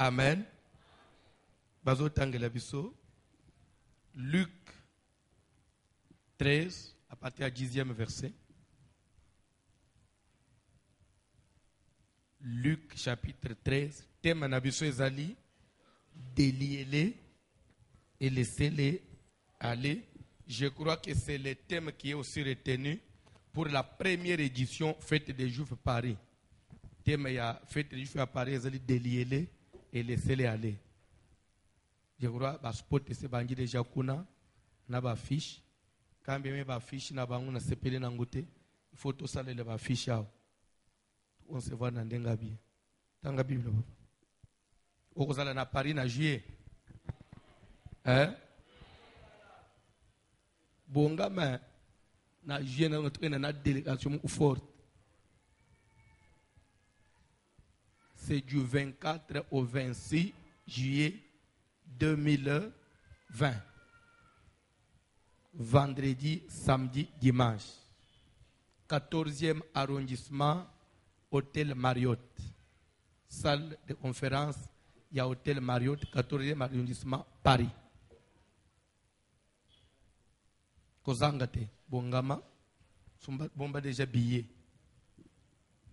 Amen. Bazo tangela biso. Luc 13, à partir du 10e verset. Luc chapitre 13. Thème na biso ezali. Déliez-les et laissez-les aller. Je crois que c'est le thème qui est aussi retenu pour la première édition Fête des Juifs à Paris. Thème ya Fête des Juifs à Paris ezali déliez-les et laissez-les aller. Je crois que spot c'est bangi déjà kuna na ba fiche quand bien ba fiche na bangu na sepele na ngote il faut tout ça le ba fiche ao on se voit na ndenga bi tanga bible okozala na Paris na juillet bongama na juillet na notre na délégation forte. C'est du 24 au 26 juillet 2020. Vendredi, samedi, dimanche. 14e arrondissement, Hôtel Marriott. Salle de conférence, il y a Hôtel Marriott, 14e arrondissement, Paris. Kozangate, Bongama, bomba déjà billet.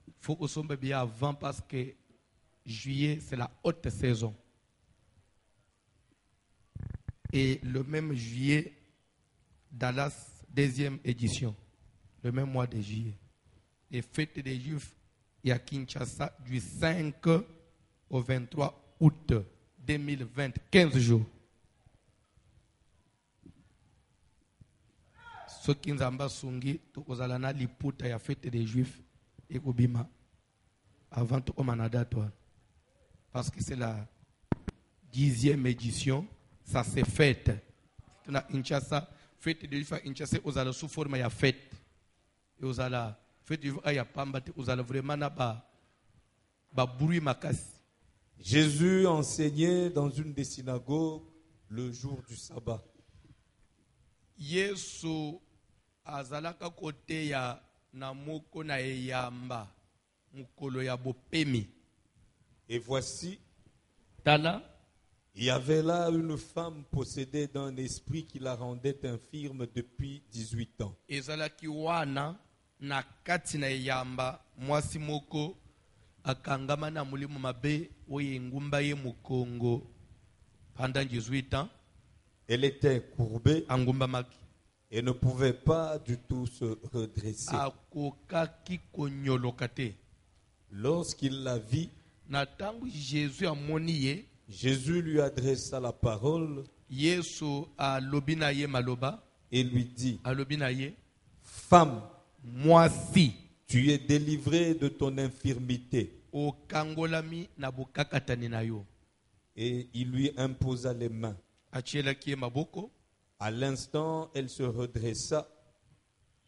Il faut que soit billet avant parce que juillet, c'est la haute saison. Et le même juillet, Dallas, deuxième édition, le même mois de juillet. Et fête des Juifs, il y a Kinshasa du 5 au 23 août 2020, 15 jours. Ce qui nous a sungi, tout ozalana liputa ya fête des Juifs et Kobima avant tout au Manada toi. Parce que c'est la 10e édition, ça s'est fait. On a Kinshasa, fête de Juifs à Kinshasa, on a sous forme de fête. Et on a fête de Juifs à Pambate, on a vraiment ba bruit makas. Jésus enseignait dans une des synagogues le jour du sabbat. Yesu azalaka kote ya namoko na eyamba mukolo ya bopemi. Et voici, Tala, il y avait là une femme possédée d'un esprit qui la rendait infirme depuis 18 ans. ezalaki wana na kati na eyamba mwasi moko akangama na mulimo mabe oyo engumba ye mukongo pendant 18 ans. Elle était courbée Angumba maki et ne pouvait pas du tout se redresser. akokaki konyoloka te. Lorsqu'il la vit, Na tangu Jésus amoni ye, Jésus lui adressa la parole Yesu alobi na ye maloba, et lui dit, alobi na ye, femme, mwasi tu es délivrée de ton infirmité. okangolami na bokakatani na yo. Et il lui imposa les mains. Atielaki ye maboko, À l'instant, elle se redressa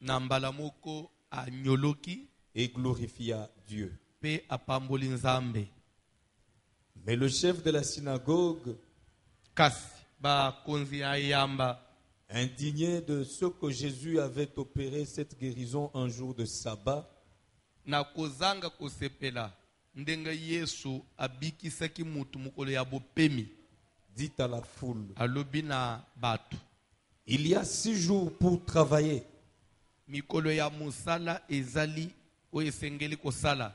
na mbala moko anyoloki et glorifia Dieu. pe apamboli Nzambe. Mais le chef de la synagogue, Kasi bakonzi ya yamba indigné de ce que Jésus avait opéré cette guérison un jour de sabbat, na kozanga kosepela ndenge Yesu abikisaki mutu mukolo ya bopemi, dit à la foule, alobi na bato, il y a 6 jours pour travailler. mikolo ya musala ezali oyo esengeli kosala.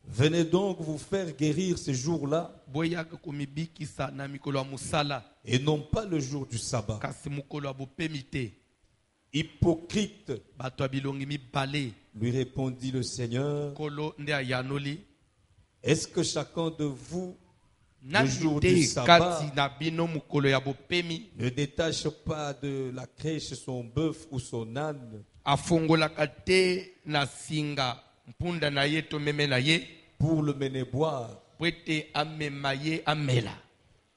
Venez donc vous faire guérir ce jour-là Boyaka komibikisa na mikolo ya musala et non pas le jour du sabbat. kasi mukolo ya bopemi te. Hypocrite, Bato ya bilongi mibale lui répondit le Seigneur, kolo nde ayanoli, est-ce que chacun de vous, le nani jour du te sabbat, kati na bino mukolo ya bopemi ne détache pas de la crèche son bœuf ou son âne afongolaka te na singa mpunda na ye to meme na ye pour le mener boire? po ete amema ye amela?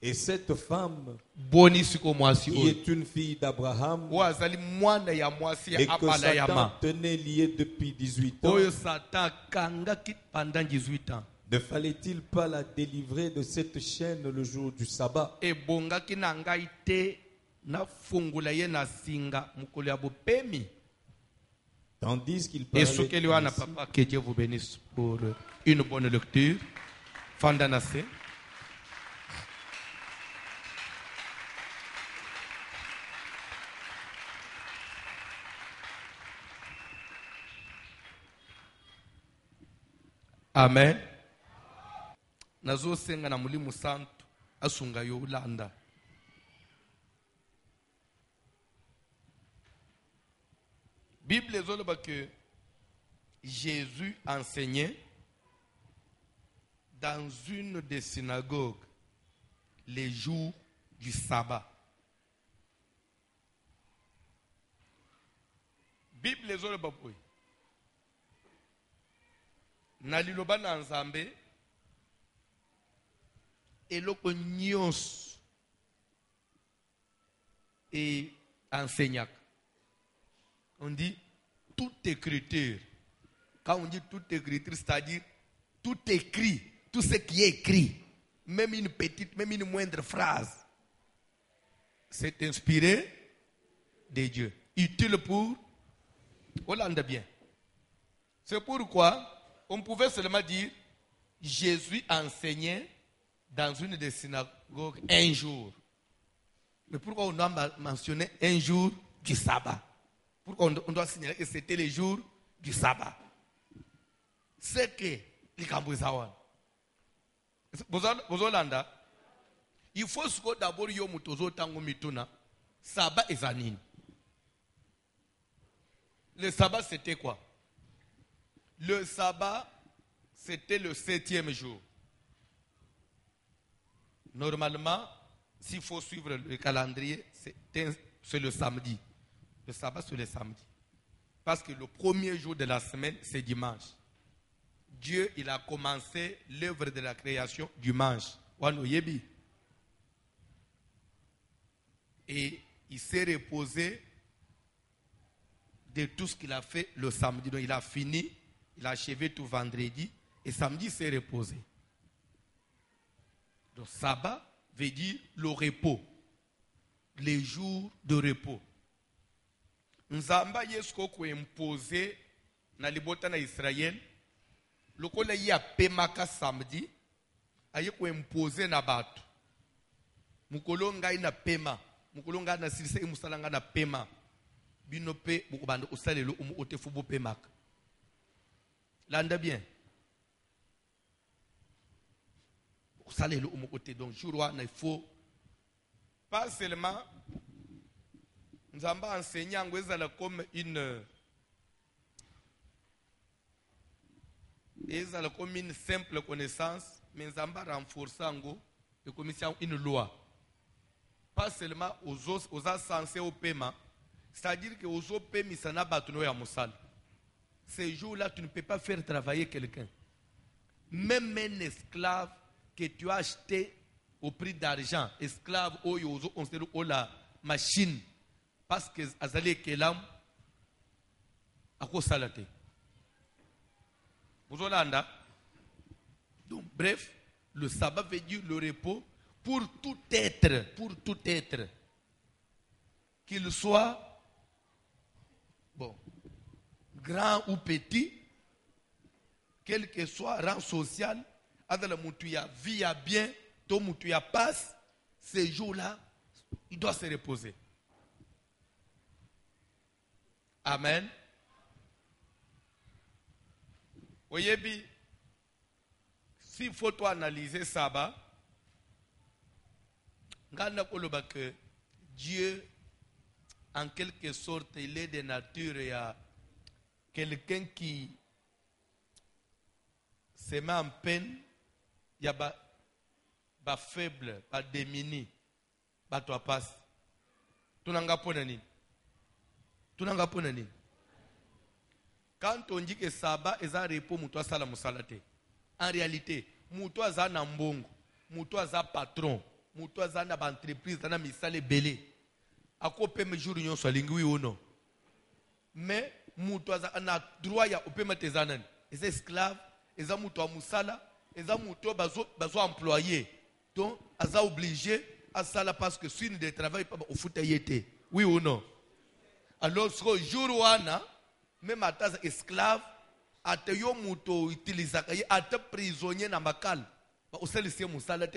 Et cette femme, Boni siko mwasi qui oyo est une fille d'Abraham oyo azali mwana ya mwasi et ya que abala ya Satan ma tenait lié depuis 18 ans, oyo Satan akangaki pendant 18 ans, ne fallait-il pas la délivrer de cette chaîne le jour du sabbat? ebongaki na ngai te nafungola ye na singa mukolo ya bopemi? Tandis qu'il Esukeli wana parlait papa, que Dieu vous bénisse pour une bonne lecture. Fandanase. Amen. Nazo senga na mulimu santo asunga yo ulanda. Bible zoloba que Jésus enseignait dans une des synagogues les jours du sabbat. Bible zoloba boy. Naliloba na nzambe eloko nyos et enseignant. On dit toute écriture. Quand on dit toute écriture, c'est-à-dire tout écrit, tout ce qui est écrit, même une petite, même une moindre phrase, c'est inspiré de Dieu. Utile pour Hollande bien. C'est pourquoi on pouvait seulement dire Jésus enseignait dans une des synagogues un jour. Mais pourquoi on doit mentionner un jour du sabbat? Pourquoi on doit signaler que c'était le jour du sabbat? C'est que les Cambouzawan. Bozolanda, il faut que d'abord yo mutozo tango mituna. Sabbat et zanine. Le sabbat c'était quoi? Le sabbat c'était le 7e jour. Normalement, s'il faut suivre le calendrier, c'est le samedi. Le sabbat, c'est le samedi. Parce que le premier jour de la semaine, c'est dimanche. Dieu, il a commencé l'œuvre de la création dimanche. Et il s'est reposé de tout ce qu'il a fait le samedi. Donc il a fini, il a achevé tout vendredi. Et samedi, il s'est reposé. Donc sabbat veut dire le repos. Les jours de repos. Nzamba yesko ko imposé na libota na Israël. Lokola ya pemaka samedi aye ko imposé na bato. Mukolo ngai na pema, mukolo ngai na silise musala ngai na pema. Bino pe bukubanda usalelo umu otefu bo pemaka. Landa bien. Usalelo umu ote donc jour il faut pas seulement Nzamba enseignant comme une simple connaissance, mais Nzamba renforçant et comme une loi. Pas seulement aux censés au paiement, c'est-à-dire que aux autres paiements, ça n'a pas de moussal. Ces jours-là, tu ne peux pas faire travailler quelqu'un. Même un esclave que tu as acheté au prix d'argent, esclave, on sait la machine. Parce que Azali Kelam a quoi salaté. Vous avez donc, bref, le sabbat veut dire le repos pour tout être, qu'il soit bon, grand ou petit, quel que soit rang social, Adala Moutouya vie à bien, Tom Moutouya passe, ces jours-là, il doit se reposer. Amen. Voyez bien, s'il faut toi analyser sabbat, que Dieu, en quelque sorte, il est de nature, il y a quelqu'un qui se met en peine, il y a ba faible, ba démuni, ba toi passe. Tu n'as pas ponani. Quand on dit que sabbat est un repos, moutoua sala musalate. En réalité, moutoua za nambongo, moutoua za patron, moutoua za na entreprise, za na misale belé. Ako peme jour nyon so lingui ou non. Mais moutoua za na droit ya opema tezanan. Les esclaves, les moutoua musala, les moutoua bazo employé. Donc, aza obligé à sala parce que si ne travaille pas au foot yete. Oui ou non? Alors, ce jour où même à ta esclave, à te yo muto utilise à te prisonnier dans ma cale. Au sein de ces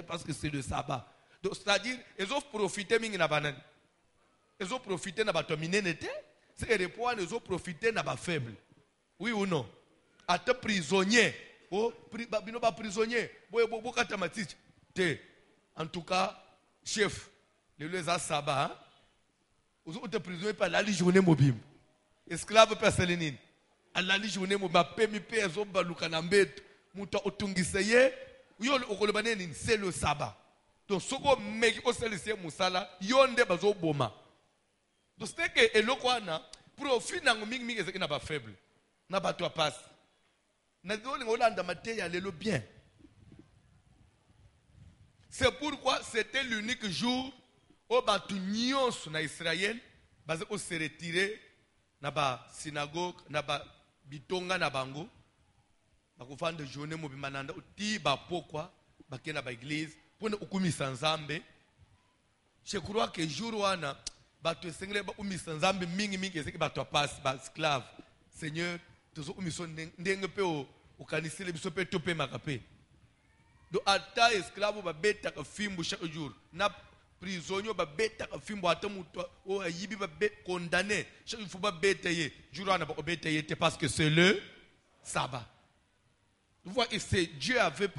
parce que c'est le sabbat. Donc, c'est-à-dire, ils ont profité de la banane. Ils ont profité de la dominante. C'est les points, ils ont profité de la faible. Oui ou non? À te prisonnier, bino ba prisonnier bo kata matich te. En tout cas, chef, les asaba, hein? Vous êtes prisonnier par la journée mobile. Esclave personne. À la journée mobile, pemi pe zomba lukanambet, muta otungiseye, yo okolobaneni c'est le sabbat. Donc soko meki oselise musala, yonde bazo boma. Donc c'est que elokwana profit nango mingi ezeki na ba faible. Na ba toi passe. Na dole ngolanda mateya lelo bien. C'est pourquoi c'était l'unique jour où batu nyonso na Israël baze ko se retirer na ba synagogue na ba bitonga na bango bakufanda journée mobimananda uti ba pokwa bakena ba église pona ukumisa nzambe. Je crois que jour wana batu esengele ba umisa nzambe mingi ezeki batu passe ba esclave. Seigneur tozo umiso ndenge pe o kanisile biso pe tope makape. Do ata esclave ba beta ka fimbu chaque jour na prisonnier ba beta ka fimbu ata mutu o ayibi ba condamné chaque fois ba beta ye jour ana ba beta ye parce que c'est le sabbat. Vous voyez que c'est Dieu avait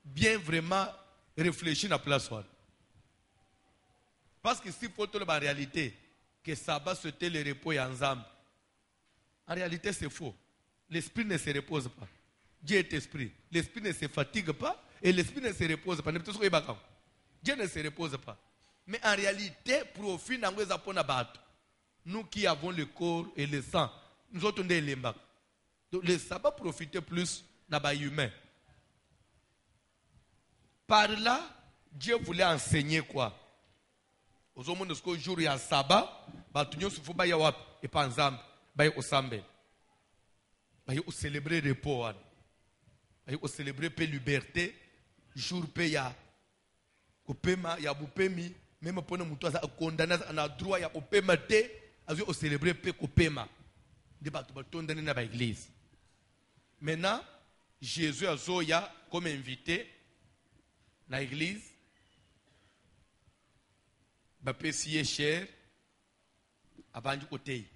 bien vraiment réfléchi na place one. Parce que si faut la réalité que sabbat c'était le repos et ensemble. En réalité c'est faux. L'esprit ne se repose pas. Dieu est esprit. L'esprit ne se fatigue pas. Et l'esprit ne se repose pas. Dieu ne se repose pas. Mais en réalité, profit nous qui avons le corps et le sang, nous autres on est les mbak. Donc le sabbat profitait plus dans les humains. Par là, Dieu voulait enseigner quoi? Aux hommes de ce jour il y a sabbat, il faut et pas ensemble, au sambe, au célébrer le repos, au célébrer la liberté. Jour peya kopema ya bupemi même pona mutu aza condamné na droit ya kopema te azo o célébrer pe kopema de batu batondane na ba église. Maintenant Jésus azoya comme invité na église ba pesiye cher abanji côté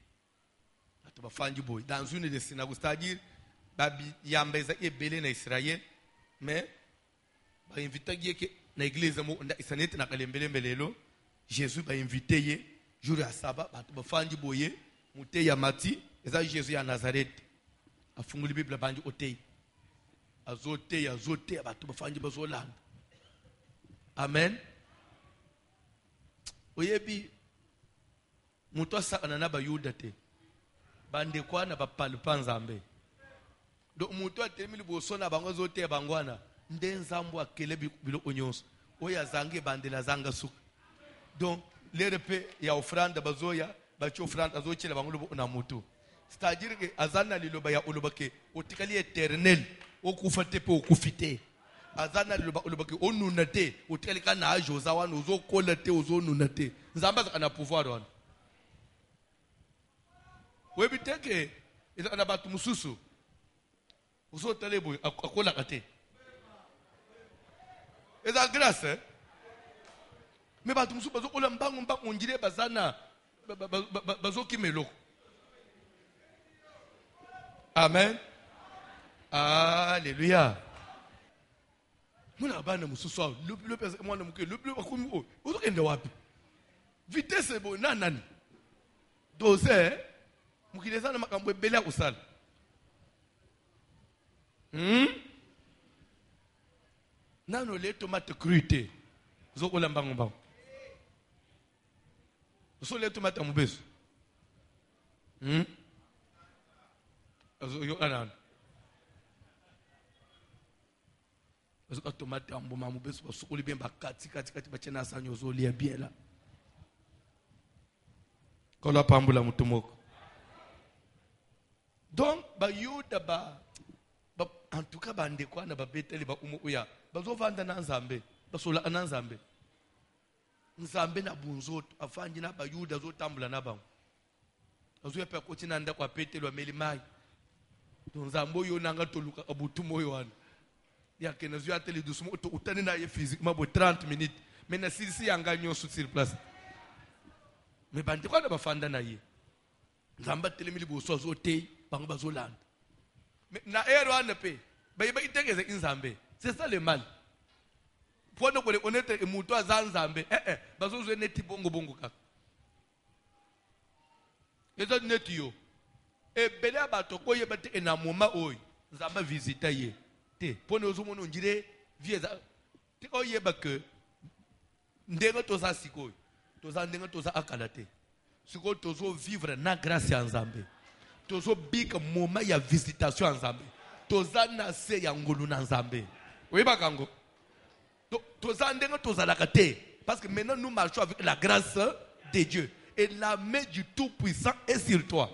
batu bafanji boy dans une des synagogues, c'est-à-dire babi yambeza ebele na Israël mais ba invité yeke na église mo nda isanete na kalembelembelelo Jésus ba invité ye jour ya sabbat batu bafanji boye mute ya mati eza Jésus ya Nazareth afunguli Bible banji otei azote batu bafanji bazolanda. Amen. Oyebi mutu asakana na bayuda te bande kwa na bapalpa nzambe donc mutu atelemi liboso na bango zote bangwana nde nzambo akele biloko nyonso oyo azange bandela zanga suka. Donc lerepe ya offrande bazoya bachi offrande azochela bango lobo na mutu, c'est-à-dire que azana liloba ya olobake otikali éternel okufa te pe okufite azana liloba olobake onunate otikali kana ajoza wana ozokola te ozonunate nzamba zakana pouvoir wana webiteke eza na batu mususu uzotalebo akola kate. Et la grâce, hein? Mais bah, tout le monde, on dirait bazana, bazoki melo. Amen. Alléluia. Moi, la bande, ce soir, le père, moi, le vitesse, c'est bon, nan. Dosé, mukileza na makambo ebele ya kusala. Nano le tomate cruité. Zoko lambango bango. Zo le tomate mubeso. Azo yo anan. Azo ka tomate amboma mubeso basukuli bien bakati bachena sanyo zo lia bien là. Kola pambula mutumoko. Donc ba yuda ba en tout cas bande kwa na ba beteli ba umu uya bazo vanda na nzambe basola na nzambe nzambe na bunzoto afanji na ba yuda zo tambula na bango azo yepa ko tina nda kwa petelo ameli mai to nzambo yo nanga toluka abutu moyo wana ya kena zo ateli doucement to utani na ye physiquement bo 30 minutes mais na sisi yanga nyoso sur place mais bande kwa na bafanda na ye nzamba telemili bo so zo te bango bazolanda na ero anape C'est ça le mal. Pour nous connaître et mouton à Zanzambe, bazo zo neti bongo bongo kaka. Les autres neti yo. Et belé abato ko yebate na moma oy. Nzamba visiter ye. Te, pour nous on dirait vieux te o yeba que ndenga toza sikoy. Toza ndenga toza akalate. Sikoy tozo vivre na grâce ya Nzambe. Tozo bika moment ya visitation ya Nzambe. Toza na se ya ngolu na Nzambe. Oui bakango. Parce que maintenant nous marchons avec la grâce de Dieu. Et la main du Tout-Puissant est sur toi.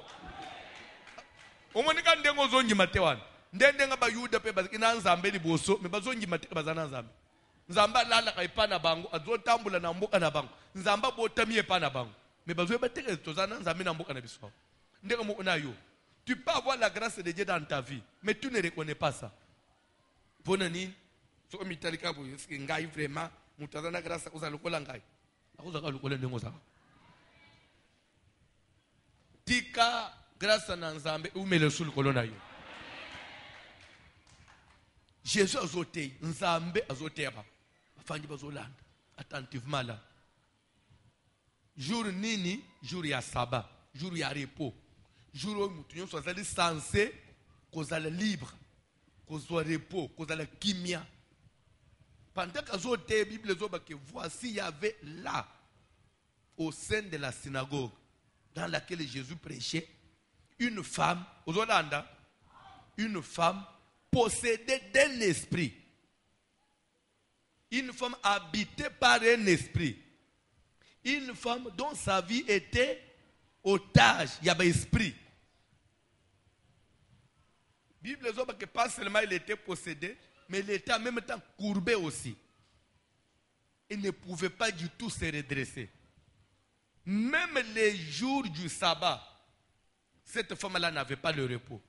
Tu peux avoir la grâce de Dieu dans ta vie, mais tu ne reconnais pas ça. So mitalika bo yeske ngai vraiment mutazana grâce ko zalokola ngai akuzaka lokola ndengo za tika grâce na Nzambe umele sul kolona yo Jésus azote Nzambe azote ba afanyi bazolanda attentivement là jour nini jour ya sabbat jour ya repos jour où mutu nyonso azali censé kozala libre kozwa repos kozala kimia. Pendant que la Bible dit que voici, il y avait là, au sein de la synagogue, dans laquelle Jésus prêchait, une femme, possédée d'un esprit. Une femme habitée par un esprit. Une femme dont sa vie était otage, il y avait esprit. La Bible dit que pas seulement il était possédé, mais il était en même temps courbé aussi. Il ne pouvait pas du tout se redresser. Même les jours du sabbat, cette femme-là n'avait pas le repos.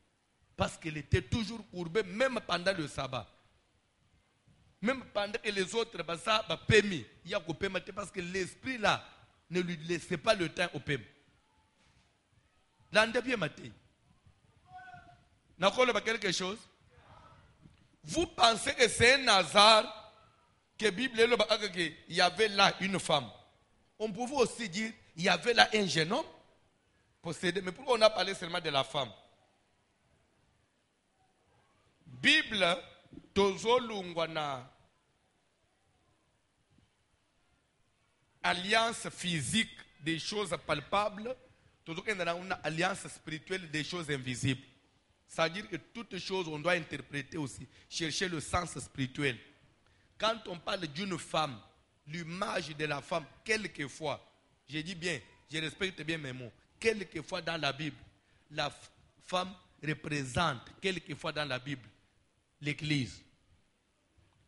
Parce qu'elle était toujours courbée, même pendant le sabbat. Même pendant que les autres, ça a permis. Il y a parce que l'esprit là ne lui laissait pas le temps au paiement. L'an bien matin. N'a pas quelque chose? Vous pensez que c'est un hasard que la Bible dit qu'il y avait là une femme. On pouvait aussi dire qu'il y avait là un jeune homme possédé. Mais pourquoi on a parlé seulement de la femme? Bible, tozolungwana alliance physique des choses palpables, tozokenda une alliance spirituelle des choses invisibles. C'est-à-dire que toutes choses, on doit interpréter aussi, chercher le sens spirituel. Quand on parle d'une femme, l'image de la femme, quelquefois, je dis bien, je respecte bien mes mots, quelquefois dans la Bible, la femme représente, quelquefois dans la Bible, l'Église.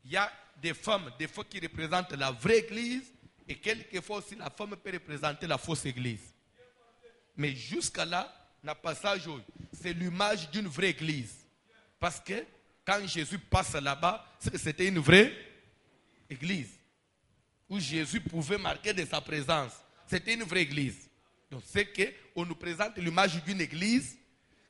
Il y a des femmes, des fois qui représentent la vraie Église, et quelquefois aussi la femme peut représenter la fausse Église. Mais jusqu'à là, dans le passage, c'est l'image d'une vraie église. Parce que quand Jésus passe là-bas, c'était une vraie église. Où Jésus pouvait marquer de sa présence. C'était une vraie église. Donc c'est qu'on nous présente l'image d'une église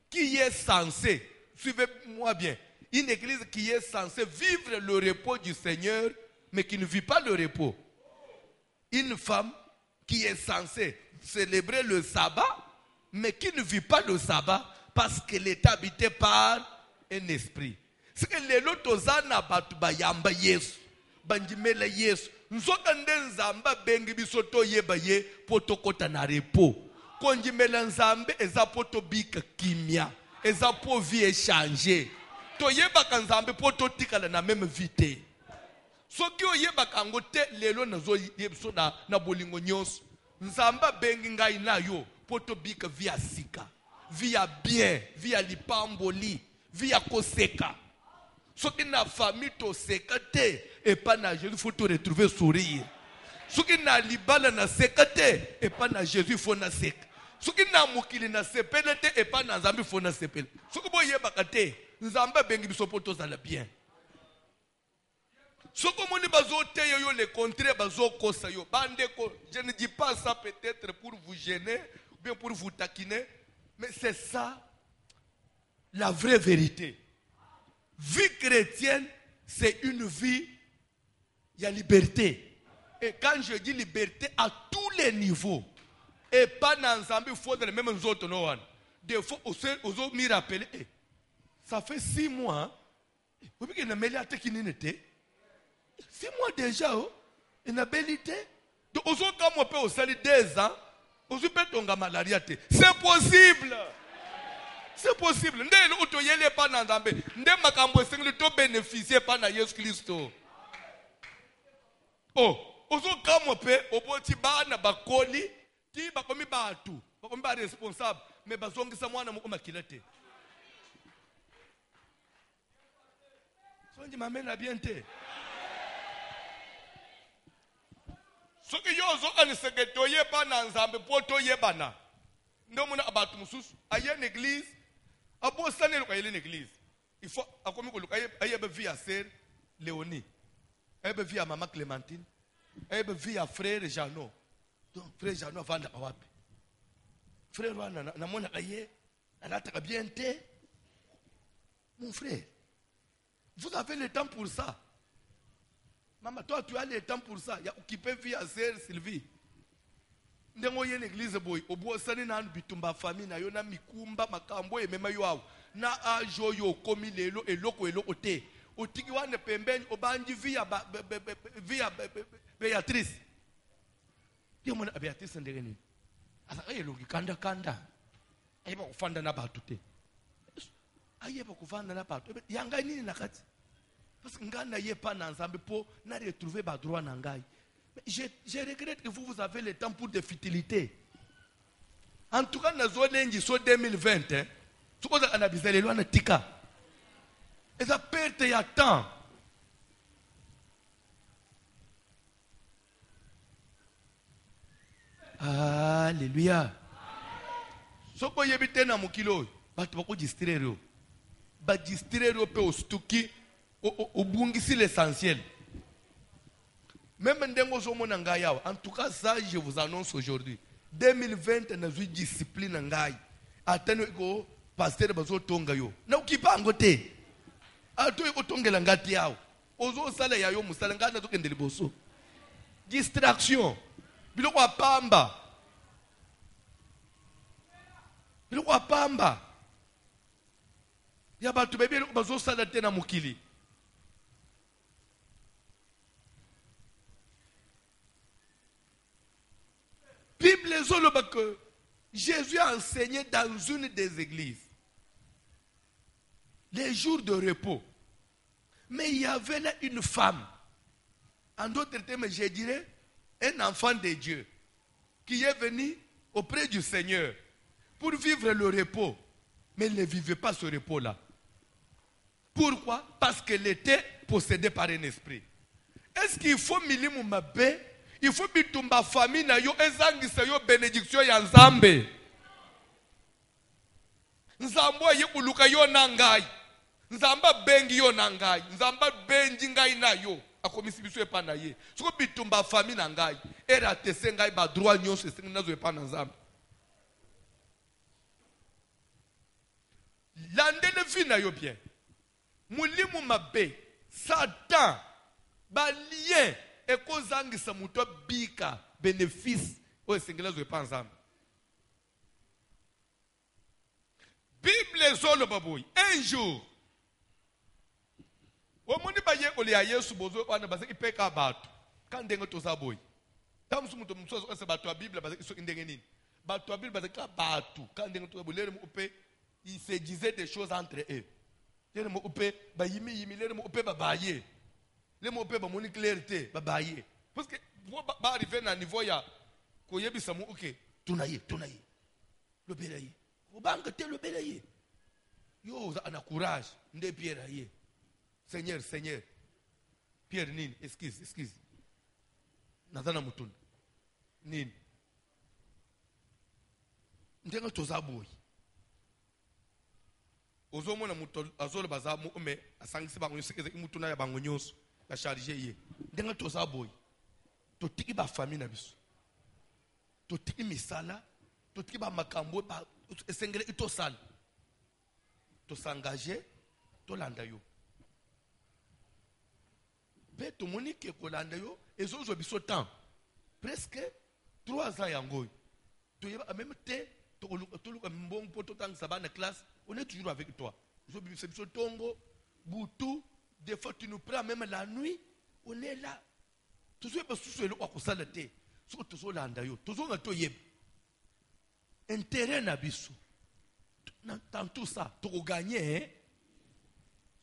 qui est censée, suivez-moi bien, une église qui est censée vivre le repos du Seigneur, mais qui ne vit pas le repos. Une femme qui est censée célébrer le sabbat, mais qui ne vit pas le sabbat parce qu'elle est habitée par un esprit. C'est que les autres na batu bayamba Yesu, bandimela Yesu. Nzoka ndenzamba bengi bisoto yeba ye poto kota na repo. Konjimela nzambe eza poto bika kimia, eza po vie échanger. To yeba kanzambe poto tikala na même vite. Soki oyeba kangote lelo nazo yebso na bolingo nyonso. Nzamba bengi ngai na yo. Poto bika via sika, via bien, via lipamboli, via koseka. Ce qui n'a famille to sekate et pas na Jésus faut te retrouver sourire. Ce qui n'a libala na sekate et pas na Jésus faut na seka. Ce qui n'a mukili na sepelete et pas na Nzambe faut na sepele. Ce qui boye bakate, Nzamba bengi biso poto za la bien. Ce que moni bazo te yo le contraire bazo kosa yo bandeko. Je ne dis pas ça peut-être pour vous gêner. Bien pour vous taquiner, mais c'est ça la vraie vérité. Vie chrétienne, c'est une vie, il y a liberté. Et quand je dis liberté, à tous les niveaux. Et pas dans ensemble, il faut dans les mêmes autres. Des fois, aux autres m'y rappeler, ça fait 6 mois. Vous voyez qu'il y a une qui n'était 6 mois déjà, il y a une bellité. Donc, aux autres, quand on peut au salir 2 ans, aux autres, on a malaria. C'est possible. C'est possible. Ndé l'auto yele pas dans Zambé. Ndé makambo sengle to bénéficier pas dans Jésus Christ. Oh, ozo kamo pe oboti bana bakoli ti bakomi batu. Bakomi ba responsable mais bazongisa mwana mu makilate. Sonji mamena bien te. Soki yozo anisegeto pas dans Zambé poto yebana. Ndo muna abatu mususu aye une église. Abo sanelo ka yele l'église. Il faut akomi ko ayebe via sœur Léonie. Ayebe via maman Clémentine. Ayebe via frère Jeannot. Donc frère Jeannot vanda awapi. Frère wana na mona aye anataka bien te. Mon frère. Vous avez le temps pour ça. Maman, toi tu as le temps pour ça. Ya occupé via sœur Sylvie. Ndengo ye l'église boy obo sani na bitumba famille na yo na mikumba makambo emema yo awo na ajo yo komi lelo eloko ote otiki wane pembeni obanji via Beatrice yo mona Beatrice ndengeni asa ayeloki kanda ayeba kufanda na batu te ayeba kufanda na batu yanga nini nakati parce que ngana ye pa na nzambe po na retrouver ba droit na ngai. Je regrette que vous avez le temps pour des futilités. En tout cas, dans la zone 2020, tout le monde a besoin de l'eau tika. Et ça perd ya temps. Alléluia. Si vous habitez dans mon kilo, vous pouvez distraire. Vous distraire au stuki, au bungisi l'essentiel. Même en tout cas, ça, je vous annonce aujourd'hui. 2020, nous avons une discipline. Attendez que pasteur bazo tonga yo. Na ukipa ngote. Ato yo tonga langati yao. Ozo sala ya yo musala ngana to kendele boso. Distraction. Biloko apamba. Biloko apamba. Ya batu bebe bazo sala tena mukili. Bible que Jésus a enseigné dans une des églises les jours de repos. Mais il y avait là une femme, en d'autres termes, je dirais, un enfant de Dieu, qui est venu auprès du Seigneur pour vivre le repos. Mais elle ne vivait pas ce repos-là. Pourquoi? Parce qu'elle était possédée par un esprit. Est-ce qu'il faut milimu mabe? Il faut bitumba famille na yo ezangisa yo bénédiction ya Nzambe. Nzambo ye kuluka yo nangai. Nzamba bengi yo nangai. Nzamba benji ngai na yo. Akomisi biso epa na ye. Soko bitumba famille na ngai. Era tese ngai ba droit nyonso esengi nazo epa na Nzambe. Landele vi na yo bien. Mulimu mabe. Satan. Ba lien. Et kozangisa muto bika bénéfice au singela zo pas ensemble. Bible zolo baboy un jour o moni ba ye ole ya Yesu bozo wana ba se ipeka batu kan dengo to za boy tam su muto mso se batu a Bible ba se indenge nini batu a Bible ba se ka batu kan dengo to bo lere mu upe il se disait des choses entre eux lere mu upe ba yimi lere mu upe ba baye. Les mots peuvent avoir clarté, babaye. Parce que vous arrivez à un niveau ya, koyebi samu ok, tunaye, le belaye. Vous banque le belaye. Yo, on a courage, nde Pierre aye. Seigneur, Pierre nin, excuse. Nazana mutun. Nin. Ndenga tozaboy. Ozomo na mutol azolo bazamu me asangisi bango sekeze imutuna ya bango nyonso. La chargé yé. Denga toza boy. To tiki ba famille na biso. To tiki misala, to tiki ba makambo ba esengele ito sal. To s'engager, to landa yo. pe to monique kolanda yo ezozo biso temps presque 3 ans yango to yeba même te to luka mbong poto tang sabana classe on est toujours avec toi zo biso tongo butu des fois tu nous prends même la nuit on est là toujours pas sous le ko sala te so to zo landa yo to zo nga to yeba intérêt na biso dans tout ça to gagner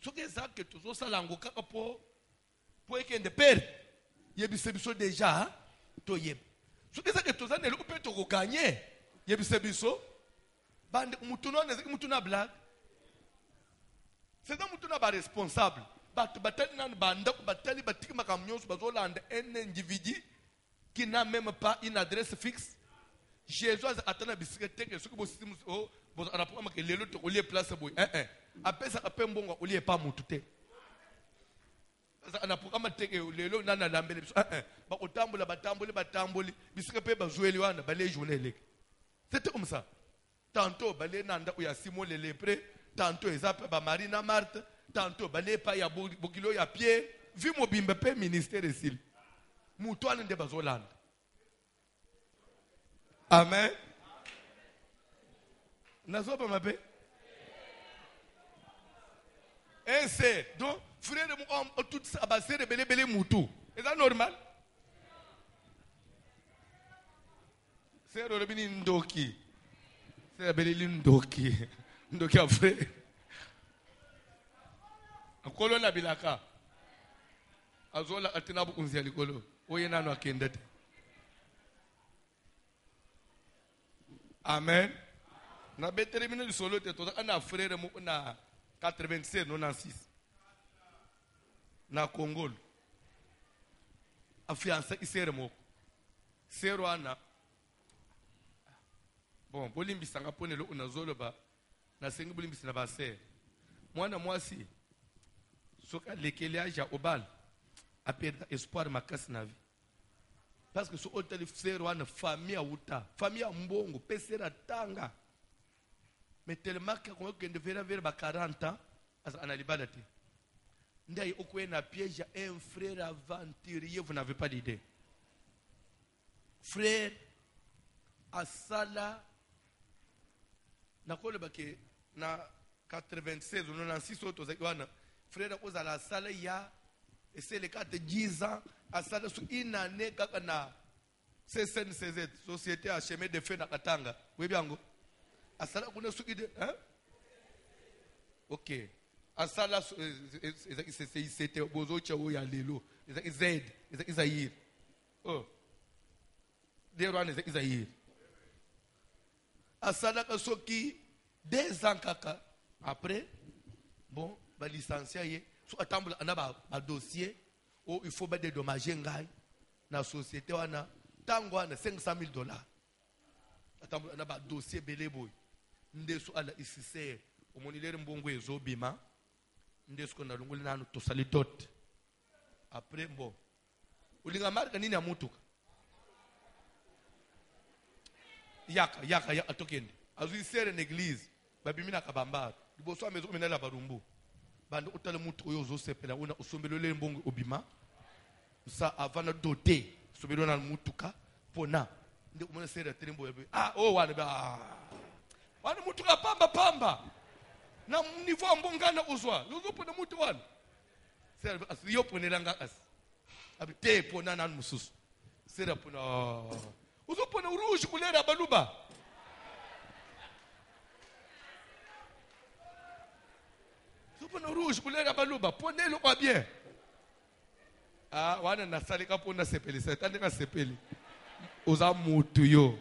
ce que ça que tu as lango kaka pour ekende père yebise biso déjà to yeb ce que ça que tu as ne peut to gagner yebise biso bande mutu no nezeki mutu na blague c'est dans mutu na ba responsable batali nan banda ko batali batiki makamnyo bazolanda un individu qui n'a même pas une adresse fixe Jésus atana bisikete que ce que vous bon rapport que lelo to lié place boy apesa apembonga ulie pa mutu te ça na programme te que lelo nana lambele ba otambola batamboli bisika pe bazweli wana bale journée lek c'était comme ça tantôt bale nanda ya Simon le lépreux tantôt ezape ba Marina Marthe tantôt bale pa ya bokilo ya pied vi mobimbe pe ministère ici mutu ane nde bazolanda amen nazoba mabe c'est donc frère mo tout ça ba c'est belé mutu est ça normal c'est robini ndoki c'est belé ndoki frère akolo na bilaka azola atina bu kunzi alikolo oyena no akendete amen na betermine du solo te to ana frère mo na 96 96 na Congo afiança isere mo sero ana bon bolimbisa ngapone lo unazolo ba na sengi bolimbisa na ba ser mwana mwasi soka lekele aja obal a perdre espoir makasi na vie parce que so hôtel sero ana famille uta famille mbongo pesera tanga mais tellement que quand on devait vers 40 ans on a libéré ndai okwe na piège un frère aventurier vous n'avez pas d'idée frère asala nakole bake na 96 ou 96 autres wana frère ozala asala ya et c'est le cas de 10 ans asala sur une année kaka na CSNCZ société à chemin de fer na Katanga oui biango asala kuna suki de hein OK asala c'était bozo chawo ya lelo z Isaïr oh des rois Isaïr asala ka soki 2 ans kaka après bon ba licencié so atambula na ba dossier oh il faut ba dédommager ngai na société wana tango wana $500,000 atambula na ba dossier belé boy ndeso ala isise omonilere mbongo ezobima ndeso ko na lunguli nanu to salitot après bon ulinga marka nini amutuka yaka atokende azuisere na église babimina kabamba liboso amezo menala barumbu bande utale mutu oyo zosepela una usombelele mbongo obima sa avana doté sombelo na mutuka pona nde umona sere telembo wana ba wana mutuka pamba na niveau mbongana uzwa luzopona mutu wana sere asiyo ponelanga as abite pona na mususu sere pona uzopona urushi kulera baluba uzopona urushi kulera baluba ponelo kwa bien wana nasalika pona sepeli satandika sepeli uza mutu yo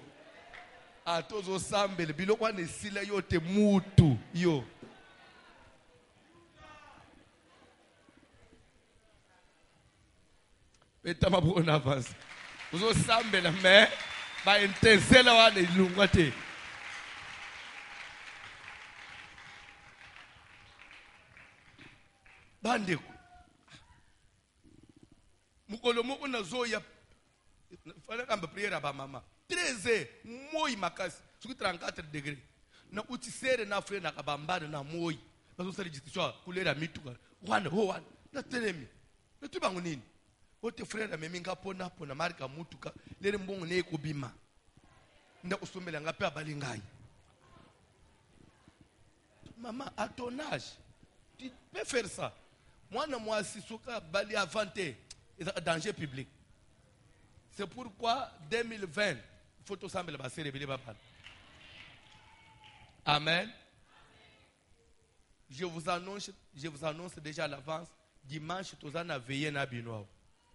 tozo sambele biloko wana esila yo te mutu yo betama bona avance uzo sambela me ba intensela wana ilungwa te bandeko mukolo moko nazoya fala kamba prière ba mama 13 moi makasi suki 34 degrés na utisere na frère na kabambana na moi bazo sali discussion kulera mituka wana na telemi Mais tu vas en ligne. Votre frère a même un pona pour la marque à Moutuka. Les mbons ne kubima. Nda usumela ngape abalingai. Maman, à ton âge, tu peux faire ça. Moi, si souka bali avanté, c'est un danger public. C'est pourquoi 2020, il faut tout sembler se révéler. Amen. Je vous annonce déjà à l'avance, dimanche, tu vas veiller na binoa.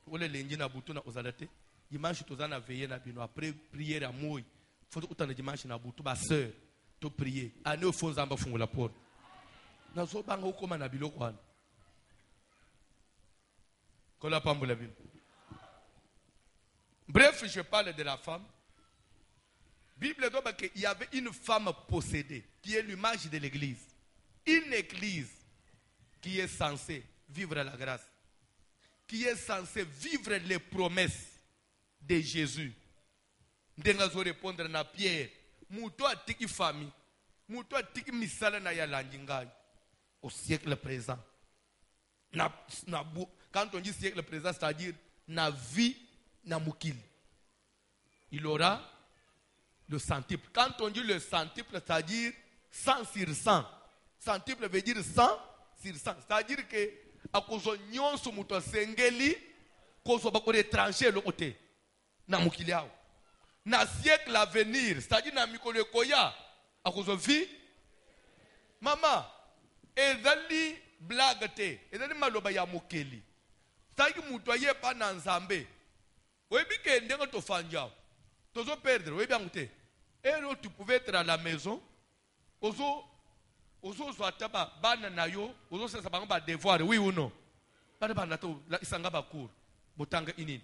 Pour les lundi na bouton na ozalate, dimanche tu vas veiller na binoa. Après prière à moi, il faut que tu dimanche na bouton ba sœur, tu prier. Ane au fond zamba fungo la porte. Na zo banga ukoma na bilo kwana. Kola pambula bino. Bref, je parle de la femme. Bible dit qu'il y avait une femme possédée, qui est l'image de l'église. Une église qui est censée vivre la grâce, qui est censée vivre les promesses de Jésus. Ndengazo répondre na Pierre, muto atiki famille, muto atiki misala na ya landingai. Au siècle présent. Quand on dit siècle présent, c'est-à-dire na vie na mukil. Il aura le centuple. Quand on dit le centuple, c'est-à-dire 100 sur 100. Centuple veut dire 100 sur 100. C'est-à-dire que à cause de nyon su muto sengeli, cause de retrancher le côté. Na mukiliao. Na siècle à venir, c'est-à-dire na mikole koya, à cause de vie. Maman, ezali blague te, ezali maloba ya mukeli. C'est-à-dire que muto ye pa na nzambe. Oyebi ke ndengo to fanjao. Tozo perdre, oyebi angute. Et là, tu pouvais être à la maison. Ozo swataba bana na yo, ozo sesa banga devoir, oui ou non? Bana bana to la isanga ba cour. Botanga inini.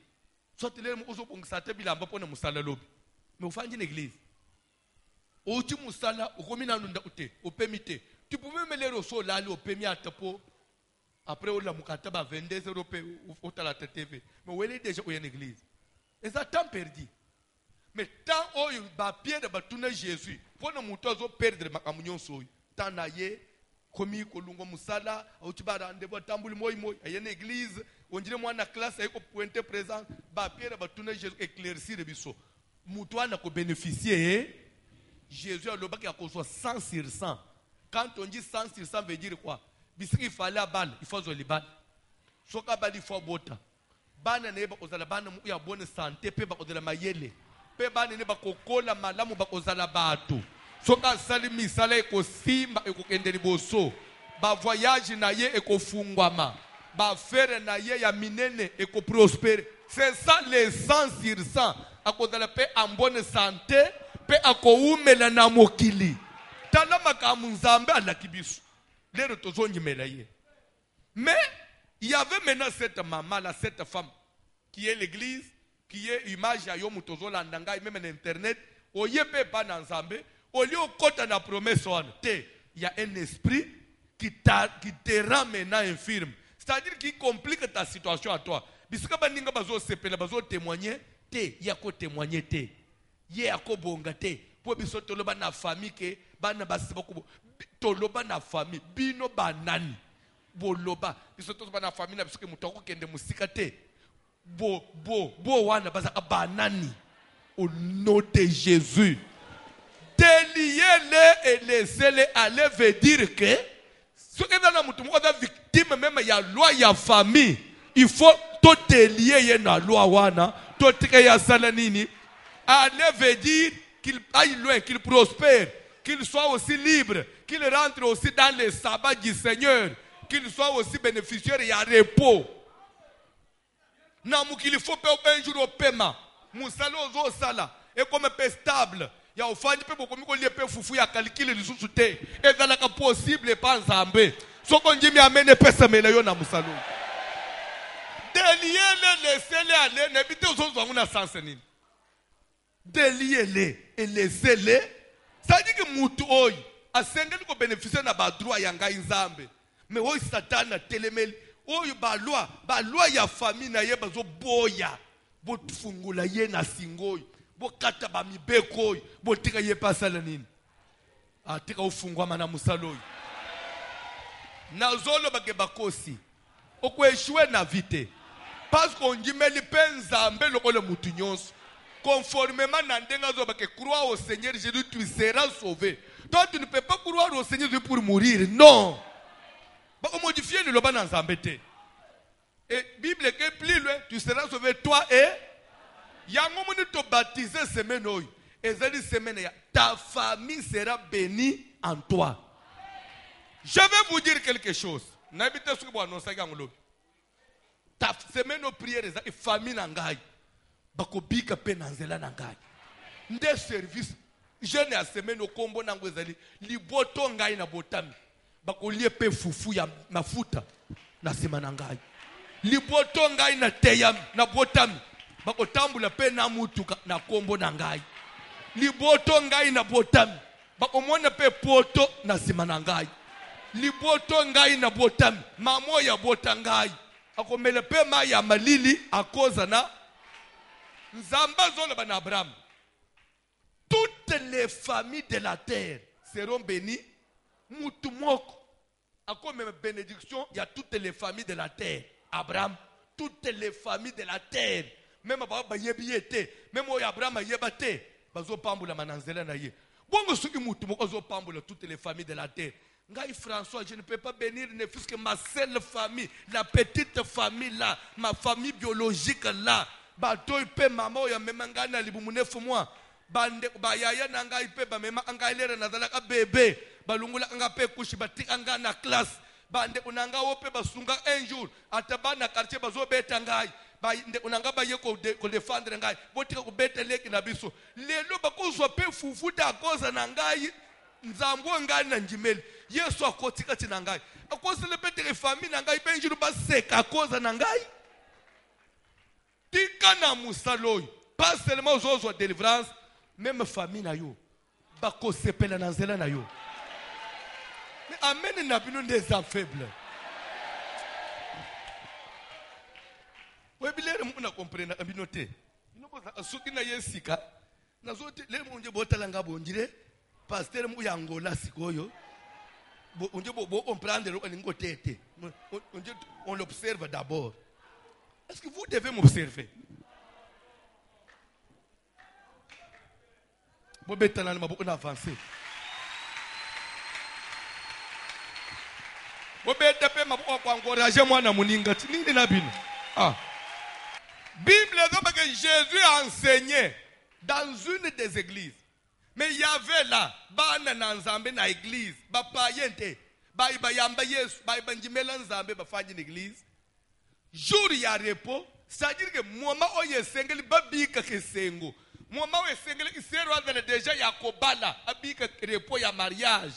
Soit le ozo bongisa te bilamba pona musala lobi. Mais ofanji l'église. Oti musala okomina nunda ute, opemite. Tu pouvais me les reçoit là au pemi atapo. Après on la mukata ba 22 européens au la TV. Mais où elle est déjà au une église. Et ça temps perdu. Mais tant oyo ba pierre ba tuna Jésus, pour ne mutozo perdre makamunyon soy. Tant naye komi kolungo musala, au tiba rendez-vous tambuli moi a une église, on dirait moi na classe ay ko pointer présent, ba pierre ba tuna Jésus éclaircir biso. Mutoana ko bénéficier Jésus a le bac à cause 100 sur 100. Quand on dit 100 sur 100 veut dire quoi? Bisiki il fallait à balle, il faut zoli balle. Soka balle il faut bota. Bana neba ozala bana mu ya bonne santé pe ba ozala mayele. Pe bana neba kokola malamu ba ozala bato. Soka sali misala eko simba eko kende liboso. Ba voyage na ye eko fungwama. Ba faire na ye ya minene eko prospérer. C'est ça les 100 sur 100. A kozala pe en bonne santé, pe akoumela na mokili. Tala makamu nzambe ala kibisu. Lero tozongi melaye. Mais il y avait maintenant cette maman là, cette femme qui est l'église, qui est image à yomu tozola ndanga même en internet, o yepe pa na nzambe, au lieu kota na promesse on te, il y a un esprit qui te rend maintenant infirme. C'est-à-dire qui complique ta situation à toi. Bisika baninga bazo sepela bazo témoigner, te yako témoigner te. Ye yako bonga te. Po biso toloba na famille ke bana basiba ko toloba na famille bino banani. Boloba biso toloba na famille na biso ke mutoko kende musika te. Bo wana bazaka banani. Au nom de Jésus. Déliez-les et laissez-les aller veut dire que ce que dans la mouton victime même il y a loi il y a famille. Il faut tout délier na loi wana, tout que ya salanini. Aller veut dire qu'il aille loin, qu'il prospère, qu'il soit aussi libre, qu'il rentre aussi dans le sabbat du Seigneur, qu'il soit aussi bénéficiaire et à repos. Namu qu'il faut payer un jour au paiement. Moussalo zo sala et comme peu stable. Ya ofanyi pe beaucoup miko lié pe fufu ya calcul les sous-te. Et dans la possible pas nzambe. Soko njimi amene pesa mele yo na musalo. Déliez-les, laissez-les aller, n'habitez aux autres on a sens nini. Déliez-les et laissez-les. Ça dit que mutu oy asengeli ko bénéficier na ba droit ya ngai nzambe. Mais oy satana telemeli oy ba loi ya famille na ye bazo boya. Bo fungula ye na singoy. Bo kata ba mibeko oy. Bo tika ye pasala nini. Atika ufungwa mana musaloy. Na zolo bake bakosi. Okwe échouer na vite. Parce qu'on dit mais les penzambe le moutignos. Conformément à que croire au Seigneur Jésus, tu seras sauvé. Toi, tu ne peux pas croire au Seigneur Jésus pour mourir. Non. On modifie le loban en zambete. Et Bible est plus loin, tu seras sauvé toi et yango moni te baptiser semaine oy. Ezali semaine ya ta famille sera bénie en toi. Je vais vous dire quelque chose. N'habitez ce que vous annoncez ngolo. Ta semaine de prière et famille nangai. Bakobika pe nanzela nangai. Nde service jeune ya semaine au kombo nango ezali liboto ngai na botami. Bakolie pe fufu ya mafuta na sema nangai. Liboto ngai na teyam na botami. Bakotambula pe na mutuka na kombo nangai. Liboto ngai na botami. Bakomona pe poto na sema nangai. Liboto ngai na botami. Mamo ya botangai. Akomele pe ma ya malili akoza na Nzamba zola na Abraham. Toutes les familles de la terre seront bénies. Moutumoko. A comme bénédiction, il y a toutes les familles de la terre. Abraham, toutes les familles de la terre. Même Abraham yebiete, même Abraham yebate, bazo pambula mananzela na ye. Bongo suki moutumoko zo pambula toutes les familles de la terre. Ngai François, je ne peux pas bénir ne fût que ma seule famille, la petite famille là, ma famille biologique là. Bato ipe mama ya memanga na libumune fumwa. Bande bayaya na ngai ipe ba mema anga ilere na zalaka bébé. Balungula anga pe kushi batik anga na classe. Bande unanga wope basunga un jour. Ataba na quartier bazo beta ngai. Bande unanga ba ye ko défendre ngai. Botika ko beta leki na biso. Lelo bakozwa pe fufu da koza na ngai. Nzambo ngai na njimeli. Yesu akotika tina ngai. Akoza le pete famille na ngai ben jour ba seka koza na ngai. Tikana musaloy. Pas seulement aux autres délivrance, même famille na yo. Bako sepela na nzela na yo. Mais amen na bino des enfants faibles. Webilere muna comprendre abinote. Inokoza asuki na yesika. Na zote le munje botala ngabo njire. Pasteur mu yangola sikoyo. Unje bo comprendre lo ningo tete. On l'observe d'abord. Est-ce que vous devez m'observer? Vous avez beaucoup avancé. Vous avez encouragé moi na muninga. Nini na bino? Ah. Bible dit que Jésus a enseigné dans une des églises. Mais il y avait là, bana na nzambe na église, ba payente, ba yamba Yesu, ba njimela nzambe ba fanya une église. Jour ya repos, c'est-à-dire que moment où il sengeli babika kesengo. Moment où il sengeli isero azana déjà ya kobala, abika repos ya mariage.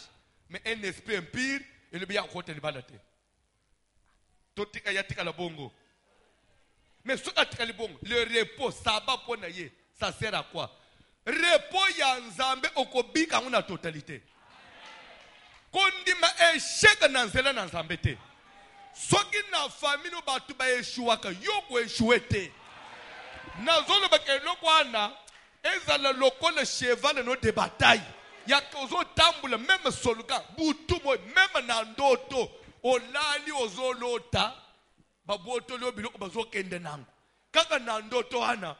Mais un esprit impur, il bien côté de balate. Totika yatika la bongo. Mais ce atika le bongo, le repos saba pona ye, ça sert à quoi? Repos ya nzambe okobika una totalité. Kondima esheka na nzela na nzambe te. Soki na famille no batu ba eshuaka yoko eshuete. Na zolo ba keloko ana ezala lokola cheval no de bataille. Ya kozo tambula même soluka butu mo même na ndoto olali ozolota baboto lo biloko bazokende nango. Kaka na ndoto ana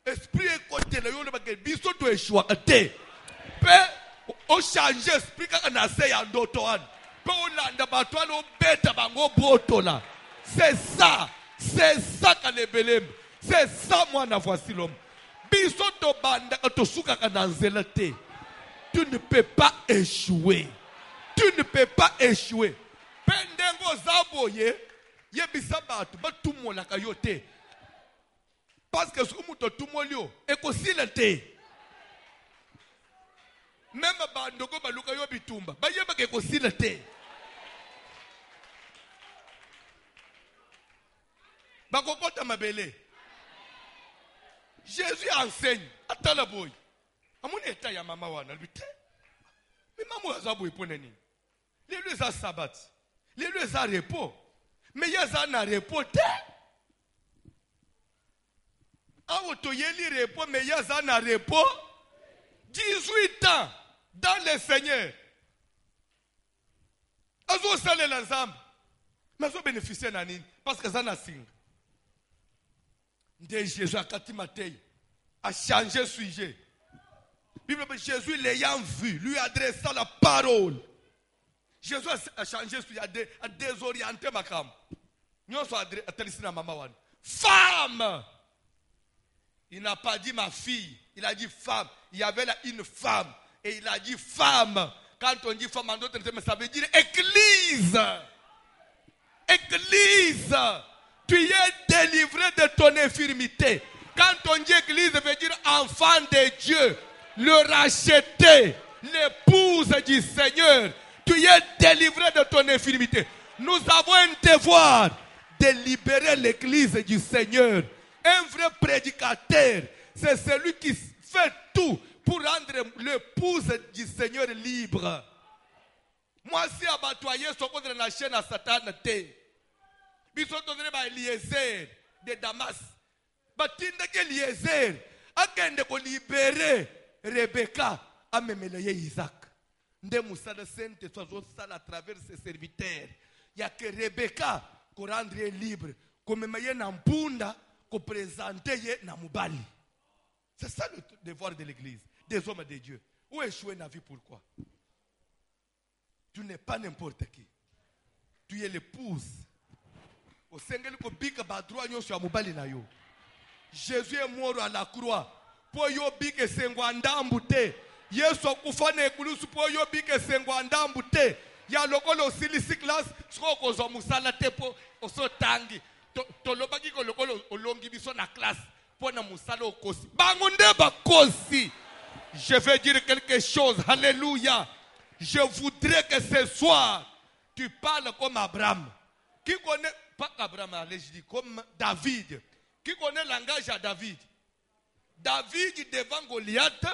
esprit ekotela yo le ba ke biso to eshuaka te. Pe o changer esprit kaka na se ya ndoto ana. C'est ça Kalebelem. C'est ça moi na voici l'homme. Bisoto banda atosuka kananzela te. Tu ne peux pas échouer. Tu ne peux pas échouer. Pendengo zaboye yebisa batu batumola kayote. Parce que ce que muto tumolio ekosila te. Même bandoko baluka yo bitumba bayeba ke kosila te. Bakokota mabele. Jésus enseigne atala boy. Amone eta ya mama wana bite. Mais maman azaboy poneni. Les lieux à sabbat. Les lieux à repos. Mais il y a na repos te. Awo to yeli repos mais il y a na repos 18 ans dans le Seigneur. Azo sale l'ensemble. Mais azo bénéficier nani parce que ça na sing. de Jésus à Katimatei a changé sujet. Jésus l'ayant vu, lui adressant la parole. Jésus a changé sujet, a désorienté ma femme. Femme! Il n'a pas dit ma fille, il a dit femme. Il y avait là une femme. Et il a dit femme. Quand on dit femme en d'autres termes, ça veut dire église. Église. Tu es délivré de ton infirmité. Quand on dit église, ça veut dire enfant de Dieu. Le racheté. L'épouse du Seigneur. Tu es délivré de ton infirmité. Nous avons un devoir de libérer l'église du Seigneur. Un vrai prédicateur, c'est celui qui fait tout pour rendre l'épouse du Seigneur libre. Moi, si abattoyer ce qu'on a la chaîne à Satan, ils sont donnés par Eliezer de Damas. Batinda que Eliezer a gagné pour libérer Rebecca à Meméleye Isaac. Nde Moussa de Sainte soit à travers ses serviteurs. Il n'y a que Rebecca qui rendre libre. Comme Meméleye Nampunda. Présenter Namubali. C'est ça le devoir de l'église, des hommes de Dieu. Où échouer na vie pourquoi? Tu n'es pas n'importe qui. Tu es l'épouse. Au Seigneur ko bika badroit nyonso ya mubali na yo. Jésus est mort à la croix. Po yo bika sengwa ndambu te. Yesu akufana ekulusu po yo bika sengwa ndambu te. Ya lokolo silisi class soko zo musala te po osotangi. Tolobaki ko lokolo olongi biso na classe pona musala okosi bangonde bakosi. Je vais dire quelque chose. Alléluia. Je voudrais que ce soir tu parles comme Abraham. Qui connaît pas Abraham, allez, je dis comme David. Qui connaît le langage à David? David devant Goliath,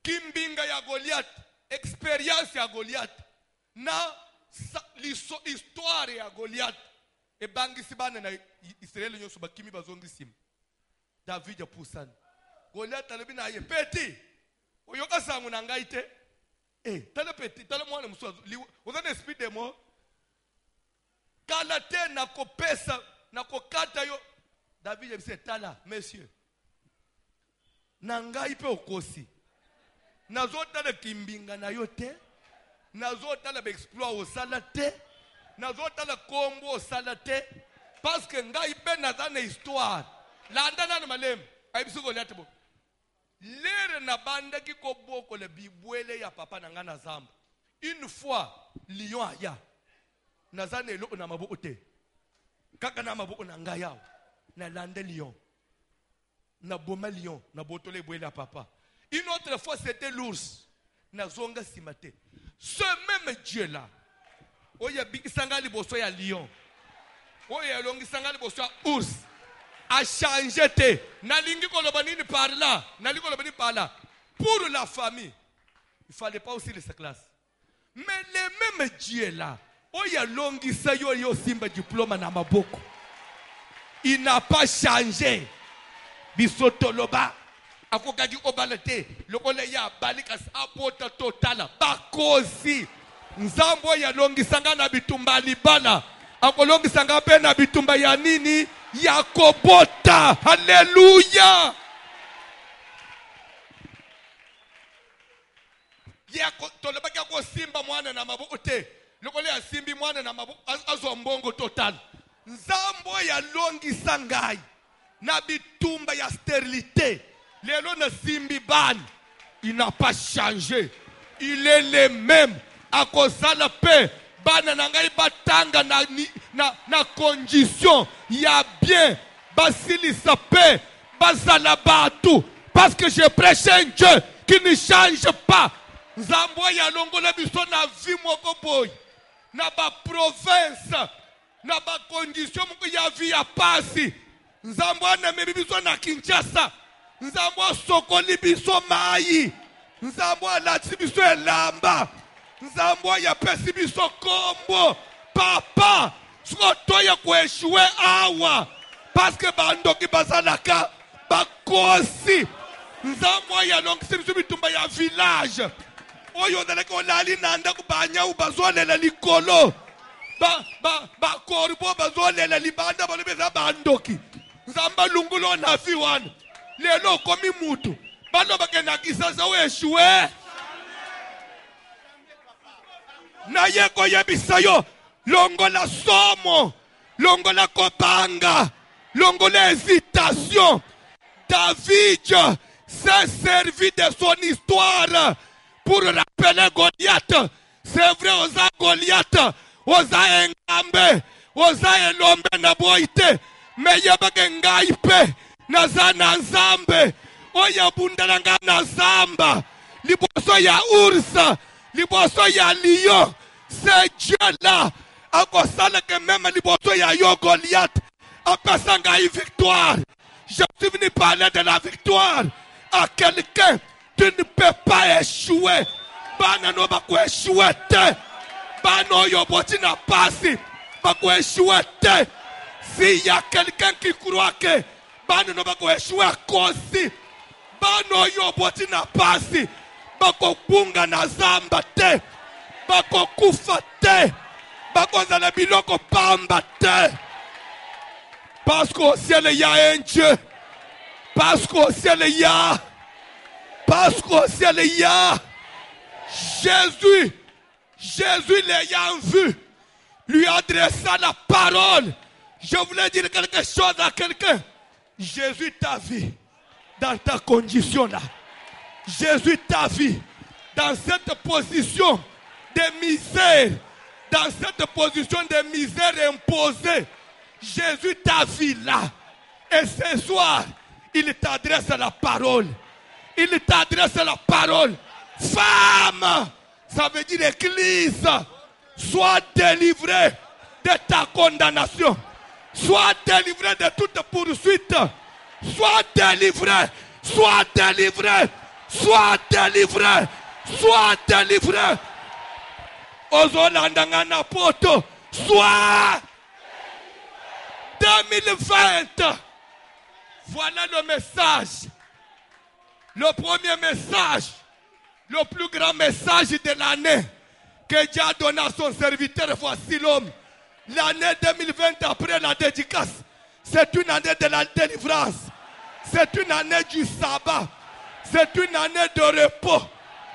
kimbinga ya Goliath, expérience ya Goliath, na l'histoire ya Goliath. Et bangisi bana na Israël nyoso bakimi bazongisim. David ya pusana. Goliath alobi na ye peti. Oyoka sangu na ngai te. Tala peti, tala mwana mswazo. Ozana esprit de mort. Kala te na kopesa na kokata yo. David ya bise tala, messieurs. Na ngai pe okosi. Nazota le kimbinga na yo te. Nazota le exploit au salate. Nazota le combo au salate. Parce que ngai pe nazana histoire. Landa na malem. Aibisu Goliath bo. Lere na banda ki koboko le bibwele ya papa na ngana zamba. Une fois lion aya. Nazana elo na mabuko te. Kaka na mabuko na ngayao. Na lande lion. Na boma lion. Na botole bwele ya papa. Une autre fois c'était l'ours. Na zonga simate. Ce même Dieu là. Oya bikisangali boso ya lion. Oya longi sangali boso ya ours. A changé te. Nalingi kolobanini par là. Nalingi kolobanini par là. Pour la famille. Il ne fallait pas aussi laisser classe. Mais le même Dieu là. Oya longi sayo yo simba diplôme na maboko. Il n'a pas changé. Bisotoloba. Akokadi obalete. Lokole ya balika apota totala. Bakosi. Nzambo ya longi sanga na bitumba libana. Akolongi sanga pe na bitumba ya nini? Yakobota. Hallelujah. Tolobaki ako simba mwana na maboko te. Lokole ya simbi mwana na maboko azo mbongo total. Nzambo ya longi sangai na bitumba ya stérilité. Lelo na simbi ban. Il n'a pas changé. Il est le même. A cause la paix. Bana nangai batanga na condition. Ya bien. Basili sa paix. Basala batu. Parce que je prêche un Dieu qui ne change pas. Nzambo ya longola biso na vie moko boy. Na ba province. Na ba condition moko ya vie ya pasi. Nzambo na mebi biso na Kinshasa. Nzambo sokoli biso mai. Nzambo alati biso elamba. Nzambo ya pesi biso kombo. Papa, soto ya kueshwe awa. Parce que bandoki bazalaka bakosi. Nzambo ya longisi biso bitumba ya village. Oyo ndaleka olali nanda kubanya ubazolela likolo. Ba korbo bazolela libanda balobeza bandoki. Nzamba lungulo na fi wana. Lelo komi mutu. Bano bakena kisasa ueshue. Na yeko yebisayo. Longola somo. Longola kopanga. Longola hésitation. David s'est servi de son histoire pour rappeler Goliath. C'est vrai, oza Goliath, oza engambe, oza elombe na boite, mais yebake ngaipe, naza na nzambe, oya bundalanga na zamba, liboso ya ours, liboso ya lion, c'est Dieu là, akosala que même liboso ya yo Goliath, apesanga une victoire. Je suis venu parler de la victoire à quelqu'un. Tu ne peux pas échouer. Bana no bako échouer te. Bano yo boti na pasi. Bako échouer te. S'il y a quelqu'un qui croit que bana no bako échouer kosi. Bano yo boti na pasi. Bako bunga na zamba te. Bako kufa te. Bako zala biloko pamba te. Parce qu'au ciel il y a un Dieu. Parce qu'au ciel il y a. Parce qu'au ciel il y a. Jésus l'ayant vu, lui adressa la parole. Je voulais dire quelque chose à quelqu'un. Jésus t'a vu dans ta condition là. Jésus t'a vu dans cette position de misère. Dans cette position de misère imposée. Jésus t'a vu là. Et ce soir, il t'adresse la parole. Il t'adresse la parole. Femme, ça veut dire église, sois délivrée de ta condamnation. Sois délivrée de toute poursuite. Sois délivrée. Sois délivrée. Sois délivrée. Sois délivrée. Ozolandangana poto. Sois 2020. Voilà le message. Le premier message. Le plus grand message de l'année que Dieu a donné à son serviteur. Voici l'homme. L'année 2020 après la dédicace. C'est une année de la délivrance. C'est une année du sabbat. C'est une année de repos.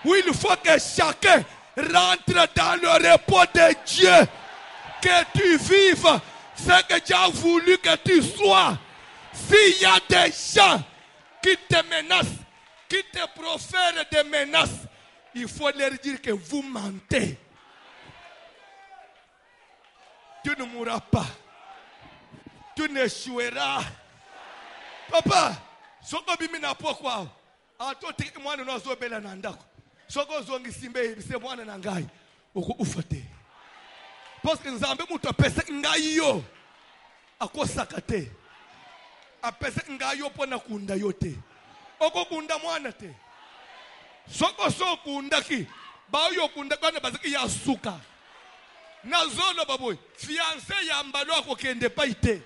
Où il faut que chacun rentre dans le repos de Dieu. Que tu vives ce que Dieu a voulu que tu sois. S'il y a des gens qui te menacent, qui te profèrent des menaces, il faut leur dire que vous mentez. Tu ne mourras pas. Tu n'échoueras. Papa, soko bimi na pokwa. Ato tiki mwana no zobela na ndako. Soko zongi simbe bise mwana na ngai. Oko ufate. Parce que nzambe muto pesa ngai yo. Akosaka te. Apesa ngai yo pona kunda yote. Oko kunda mwana te. Soko so kunda ki. Ba yo kunda kana baziki ya suka. Na zolo baboy. Fiancé ya mbalo akokende pa ite.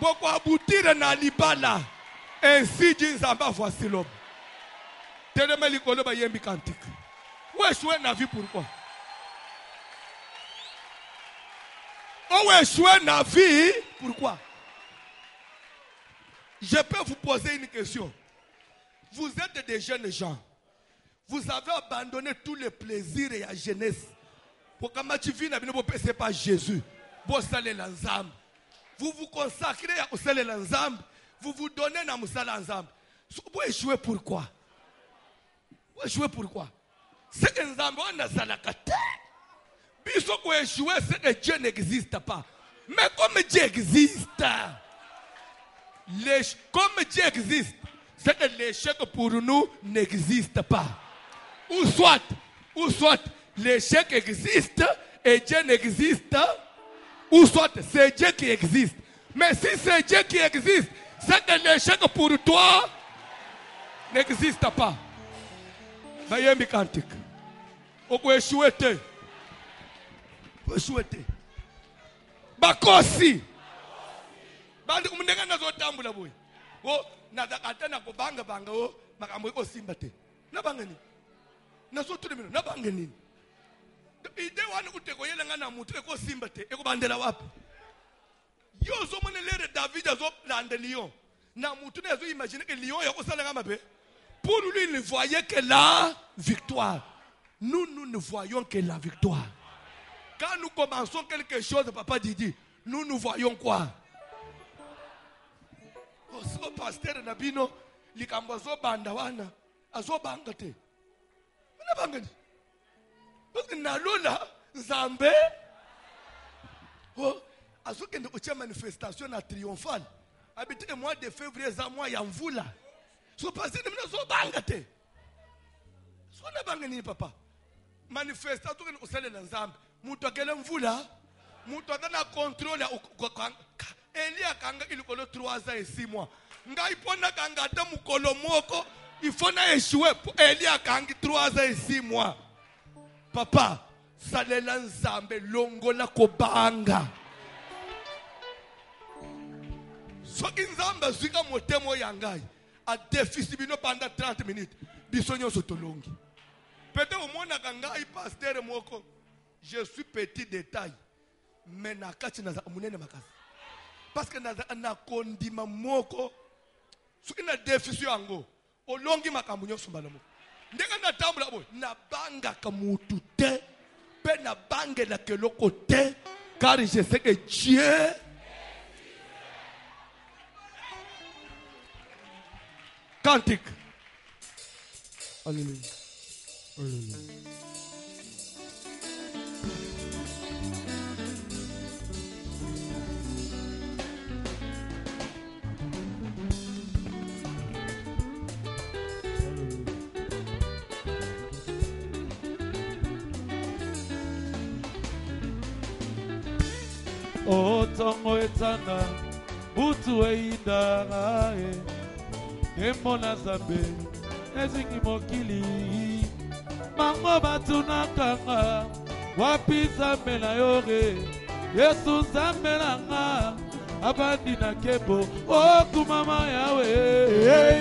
Boko abutire na libala. Ainsi dit Nzamba voici l'homme. Telema likolo ba yembi kantique. Ouais choué na vie pourquoi? Oh ouais choué na vie pourquoi? Je peux vous poser une question. Vous êtes des jeunes gens. Vous avez abandonné tous les plaisirs et la jeunesse. Pour que tu viennes, vous ne pensez pas Jésus. Vous allez l'ensemble. Vous vous consacrez au salé l'ensemble. Vous vous donnez à Moussala ensemble. Vous échouez pourquoi? Vous échouez pourquoi? C'est que nous avons un salakate. Puisque vous échouez, c'est que Dieu n'existe pas. Mais comme Dieu existe, comme Dieu existe, c'est que l'échec pour nous n'existe pas. Ou soit l'échec existe et Dieu n'existe, ou soit c'est Dieu qui existe. Mais si c'est Dieu qui existe, c'est que l'échec pour toi n'existe pas. Bayembi kantique. Oko échoué. Bakosi. Bandi kumundenga nazo tambula boy. Oh, nadakata na kubanga banga oh, makambo iko simba te. Nabanga ni. Naso tu demino nabanga ni. Ide wanu kuteko yele ngana mutu eko simba te. Eko bandela wapi? Yo zo mone lere David azo lande lion. Na mutu na zo imaginer que lion yako sala ngama be. Pour lui il ne voyait que la victoire. Nous ne voyons que la victoire. Quand nous commençons quelque chose, papa Didi, nous voyons quoi? Au pasteur Nabino, likambazo bandawana, azo bangate. Na bangani. Parce que nalola Zambé. Oh, azo kende ocha manifestation na triomphale. Habite le mois de février za mois ya mvula. So pasteur na zo bangate. So na bangani papa. Manifestation kende osale na Nzambe. Mutu akele mvula. Mutu akana contrôle Elia kanga ilikolo 3 ans et 6 mois. Ngai pona kanga ta mukolo moko il faut na échouer. Elia kanga 3 ans et 6 mois. Papa, salela Nzambe longola kobanga. Soki Nzambe zika motemo yangai a déficit bino pendant 30 minutes. Bisonyo sotolongi. Peut-être au monde ngai pasteur moko. Je suis petit détail. Mais nakati na munene makasi. Parce que na kondima moko soki na déficit yango olongi makambo nyoso mbalamu ndeka na tambula boy na banga ka mutu te pe na bangela keloko te car je sais que Dieu cantique. Alléluia. Alléluia. Otongo etana butu eidanga emona Nzambe ezingi mokili mango batunakanga wapi Nzambe na yoge Yesu Nzambe nanga abandi na kebo okumama yawe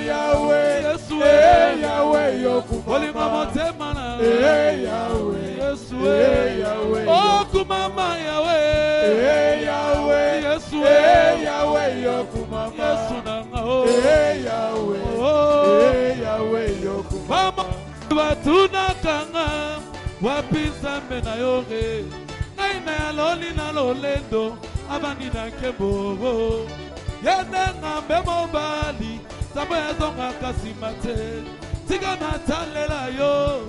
Yahweh Yesu Yahweh yokumama olima motema na Yahweh Yesu Yahweh okumama yawe Yahweh Yesu Yahweh yokumama Yesu nanga o Yahweh Yahweh yokumama mama batunakanga wapi Nzambe na yoge ngai na yaloli na lolendo abandi na kebo yende ngambe mobali Nzambe yazonga kasima te tika natalela yo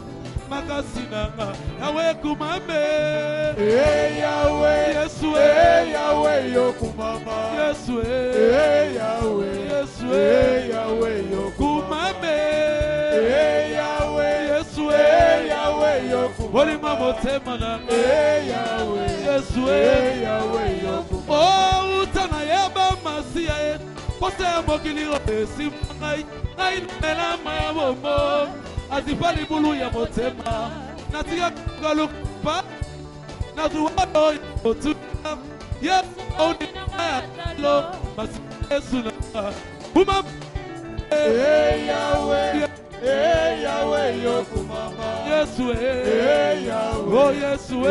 makasi nanga yawe kumambe Yahweh Yesu Yahweh yokumama Yesu Yahweh Yesu Yahweh yokumama kumambe Yahweh Yesu Yahweh yokumama olima motema nanga Yahweh Yesu Yahweh yokumama oh utana yeba masia pote mokili esi ngai ngai nela mabo azipali bulu ya motema natia kalupa na tuwao otu ye oni lo mas Yesu na buma Yahweh Yahweh yokumama Yesu Yahweh oh Yesu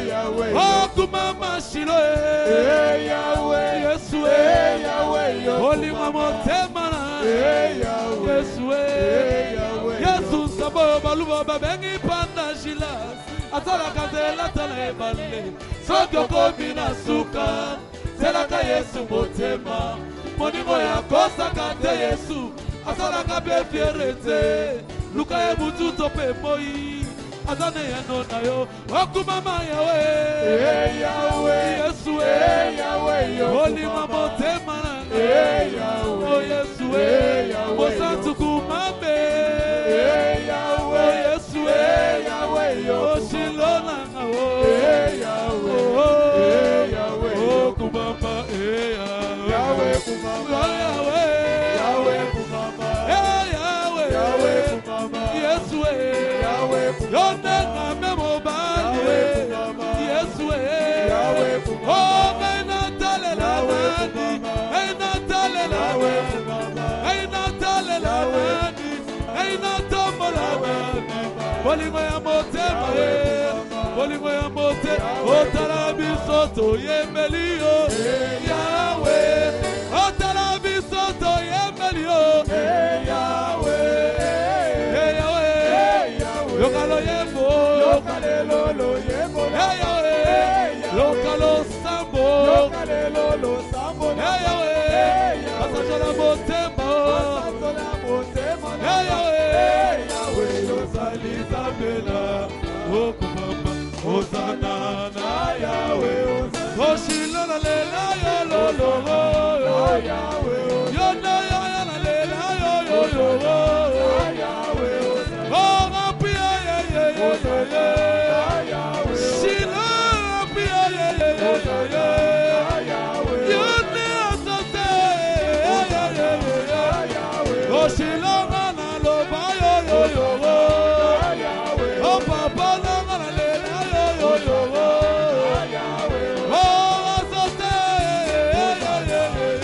Yahweh oh kumama shilo Yahweh Yesu Yahweh olima motema na Yesu Yesu sabo baluba babengi panda shila atala kazela tala ebale sokyo kobina suka tela ka Yesu motema monimo ya kosa kate Yesu atala ka be fierete luka ebutu tope moi atane yano na yo okumama yawe Yesu Yahweh olima motema na Yahweh oh Yesu mosantu kumambe Yahweh Yesu Yahweh oshilona na o Yahweh oh kumama Yahweh kumama Yahweh kumama Yahweh kumama Yesu Yahweh kumama yonde ngame mobali Yesu Yahweh kumama oh ngaina talela nani ngaina talela ngaina talela nani ngaina tomola nani bolingo ya motema bolingo ya motema otala biso toyembeli yo Yahweh lelo sambola Hey Yahweh, asajola motema. asazola motema Hey Yahweh, Yahweh yozali Nzambela okupamba Hosanna na Yahweh ozali Oshilo na lela yo lo lo lo. Yahweh ozali Yona ya na lela yo yo yo. Yahweh ozali Oh rapia ye ye ye ye. Yahweh Shilo rapia ye ye ye ye. Yahweh Yona asase ye ye ye ye. Yahweh Oshilo na lo ba yo yo yo. Yahweh Oh papa na lela yo yo yo. Yahweh Oh asase ye ye ye ye.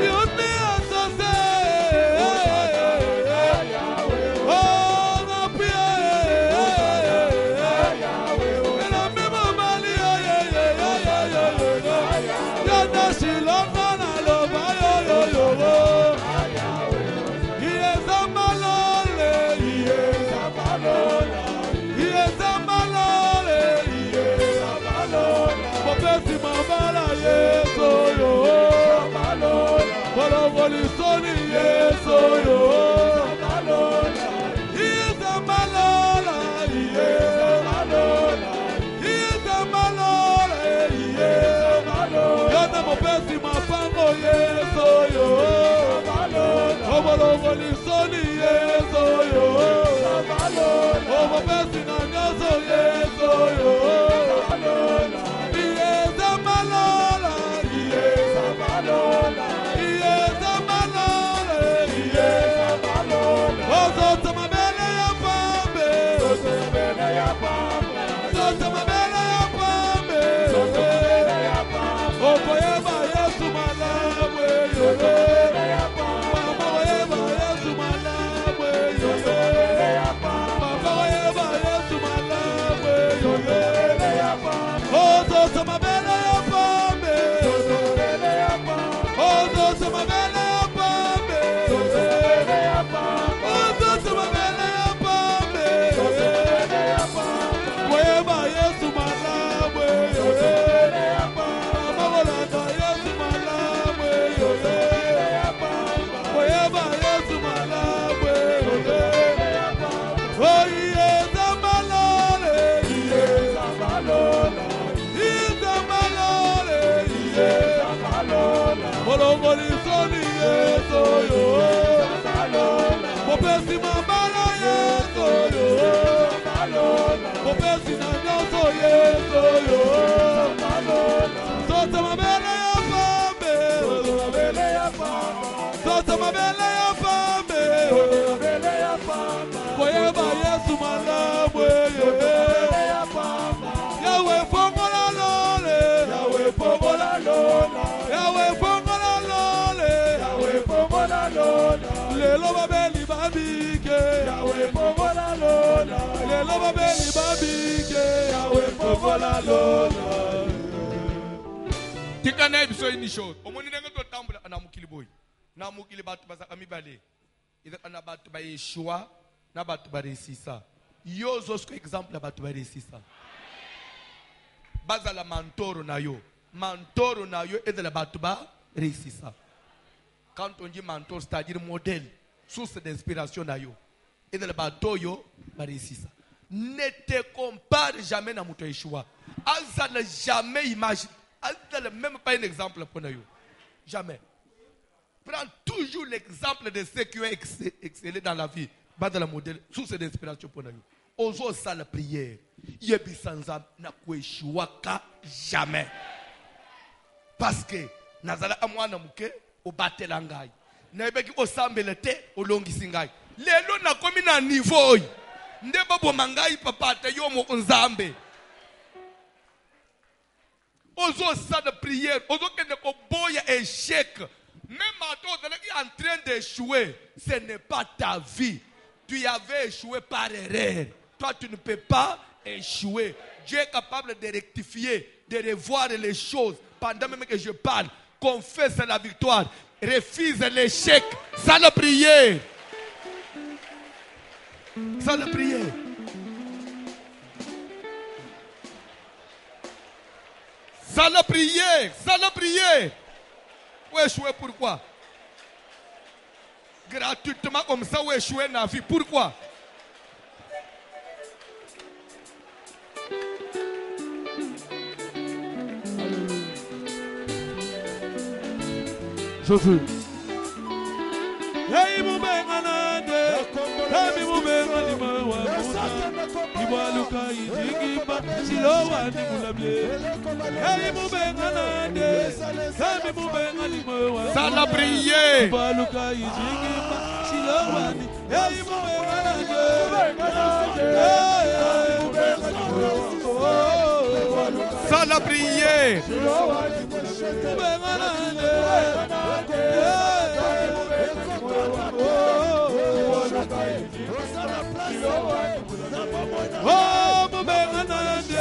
Yona asase ye ye ye. Oh rapia ye ye ye. And I remember Mali, yo, yo, yo, yo, yo, yo, yo. Yo, no, she long on a love, yo, yo, yo, yo. He is a malole, he is a malole. He is a malole, he is a malole. Popesi mambala, yes, oh, yo. Bolo, boli, soni, yes, oh, yo. He is a malole, he is a malole. He is a malole, he is a malole. Yo na mopesi mapango, yes, oh, yo. Obolo, boli, soni, yes, oh, yo. Oh, mopesi na nyoso, yes, oh, yo. He is a malole, he is a malole. He is a malole, he is a malole. Oh, so to my belly, ya pambe. So to my belly, ya pambe. Oh, forever, yes, to my love, yo, yo. Mama, forever, yes, to my love, yo, yo. Mama, forever, yes, to my love, yo, yo. Oh, so to my belly, ya pambe. Oh, so to my belly, ya pambe. Oh, so to my belly, ya pambe. Forever, yes, to my love, yo, yo. Mama, forever, yes, to my love, yo, yo. Forever, yes, to my love, yo, yo. Oh, he is a malole, he is a malole. He is a malole, he is a malole. Molongoli soni, yes, oh, yo. Popesi mambala, yes, oh, yo. Popesi na nyoso, yes, oh, yo. Sota mabele ya pambe. Sota mabele ya pambe. Forever, yes, malamu, Yahweh fongola lole. Yahweh fongola lole. Yahweh fongola lole. Yahweh fongola lole. Lelo babeli babike. Yahweh fongola lole. Lelo babeli babike. Yahweh fongola lole. Tikana biso ini short. Omoni ndenge to tambula na mukili boy. Na mukili batu bazaka mibale. Idaka na batu ba Yeshua na batu ba resisa. Yo zosko exemple ya batu ba resisa. Bazala mantoro na yo. Mantoro na yo ezala batu ba resisa. Quand on dit mentor, c'est-à-dire modèle, source d'inspiration na yo. Ezala batu yo ba resisa. Ne te compare jamais na muto Yeshua. Azala jamais imagine. Même pas un exemple pour nous. Jamais. Prends toujours l'exemple de ceux qui ont excellé dans la vie. Bas dans le modèle, source d'inspiration pour nous. Ozo sa la prière. Yebi sanza na kueshuaka jamais. Parce que nazala amwana muke o batela ngai. Na yebeki osambele te o longisi ngai. Lelo na komi na niveau. Ndeba bo mangai papa te yo mo nzambe. Ozo sa de prière, ozo kende ko boya échec. Même à toi, tu es en train d'échouer. Ce n'est pas ta vie. Tu avais échoué par erreur. Toi, tu ne peux pas échouer. Dieu est capable de rectifier, de revoir les choses. Pendant même que je parle, confesse la victoire. Refuse l'échec. Sans la prière. Sans la prière. Ça l'a prié. Ça l'a prié. Où échouer pourquoi? Gratuitement comme ça, où échouer dans la vie. Pourquoi? Josué. Hey, mon benganade. Hey, mon benganade. Ibaluka ijigiba. Silowa ni mulabye. Hey, mon benganade. Hey, mon benganade. Ça l'a prié. Ibaluka ijigiba. Silowa ni. Hey, mon benganade. Ça l'a prié.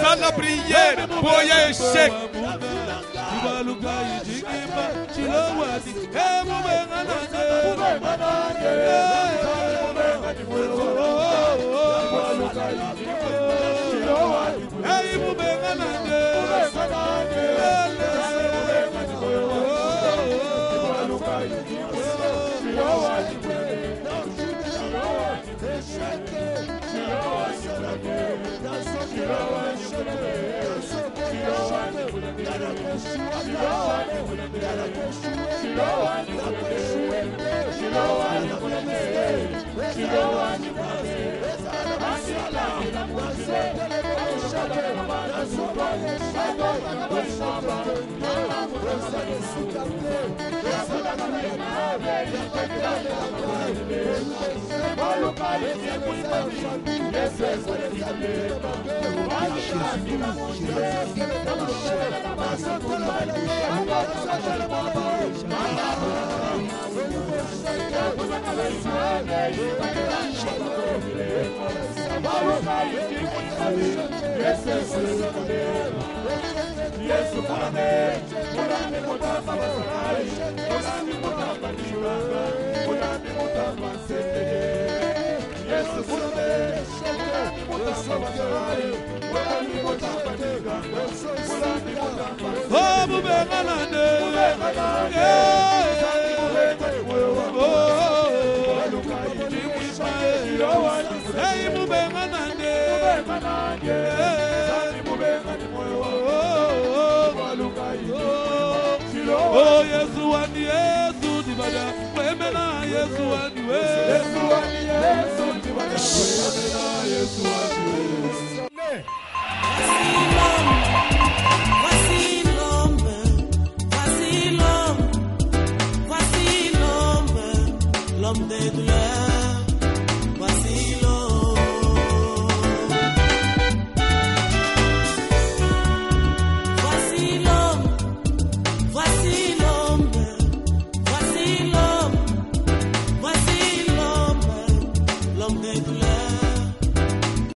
Ça l'a prié. Boya échec. Oh, Yesu wani Yesu dibada, wemena Yesu wani we. Yesu wani Yesu dibada, wemena Yesu wani we. Voici l'homme, l'homme de douleur.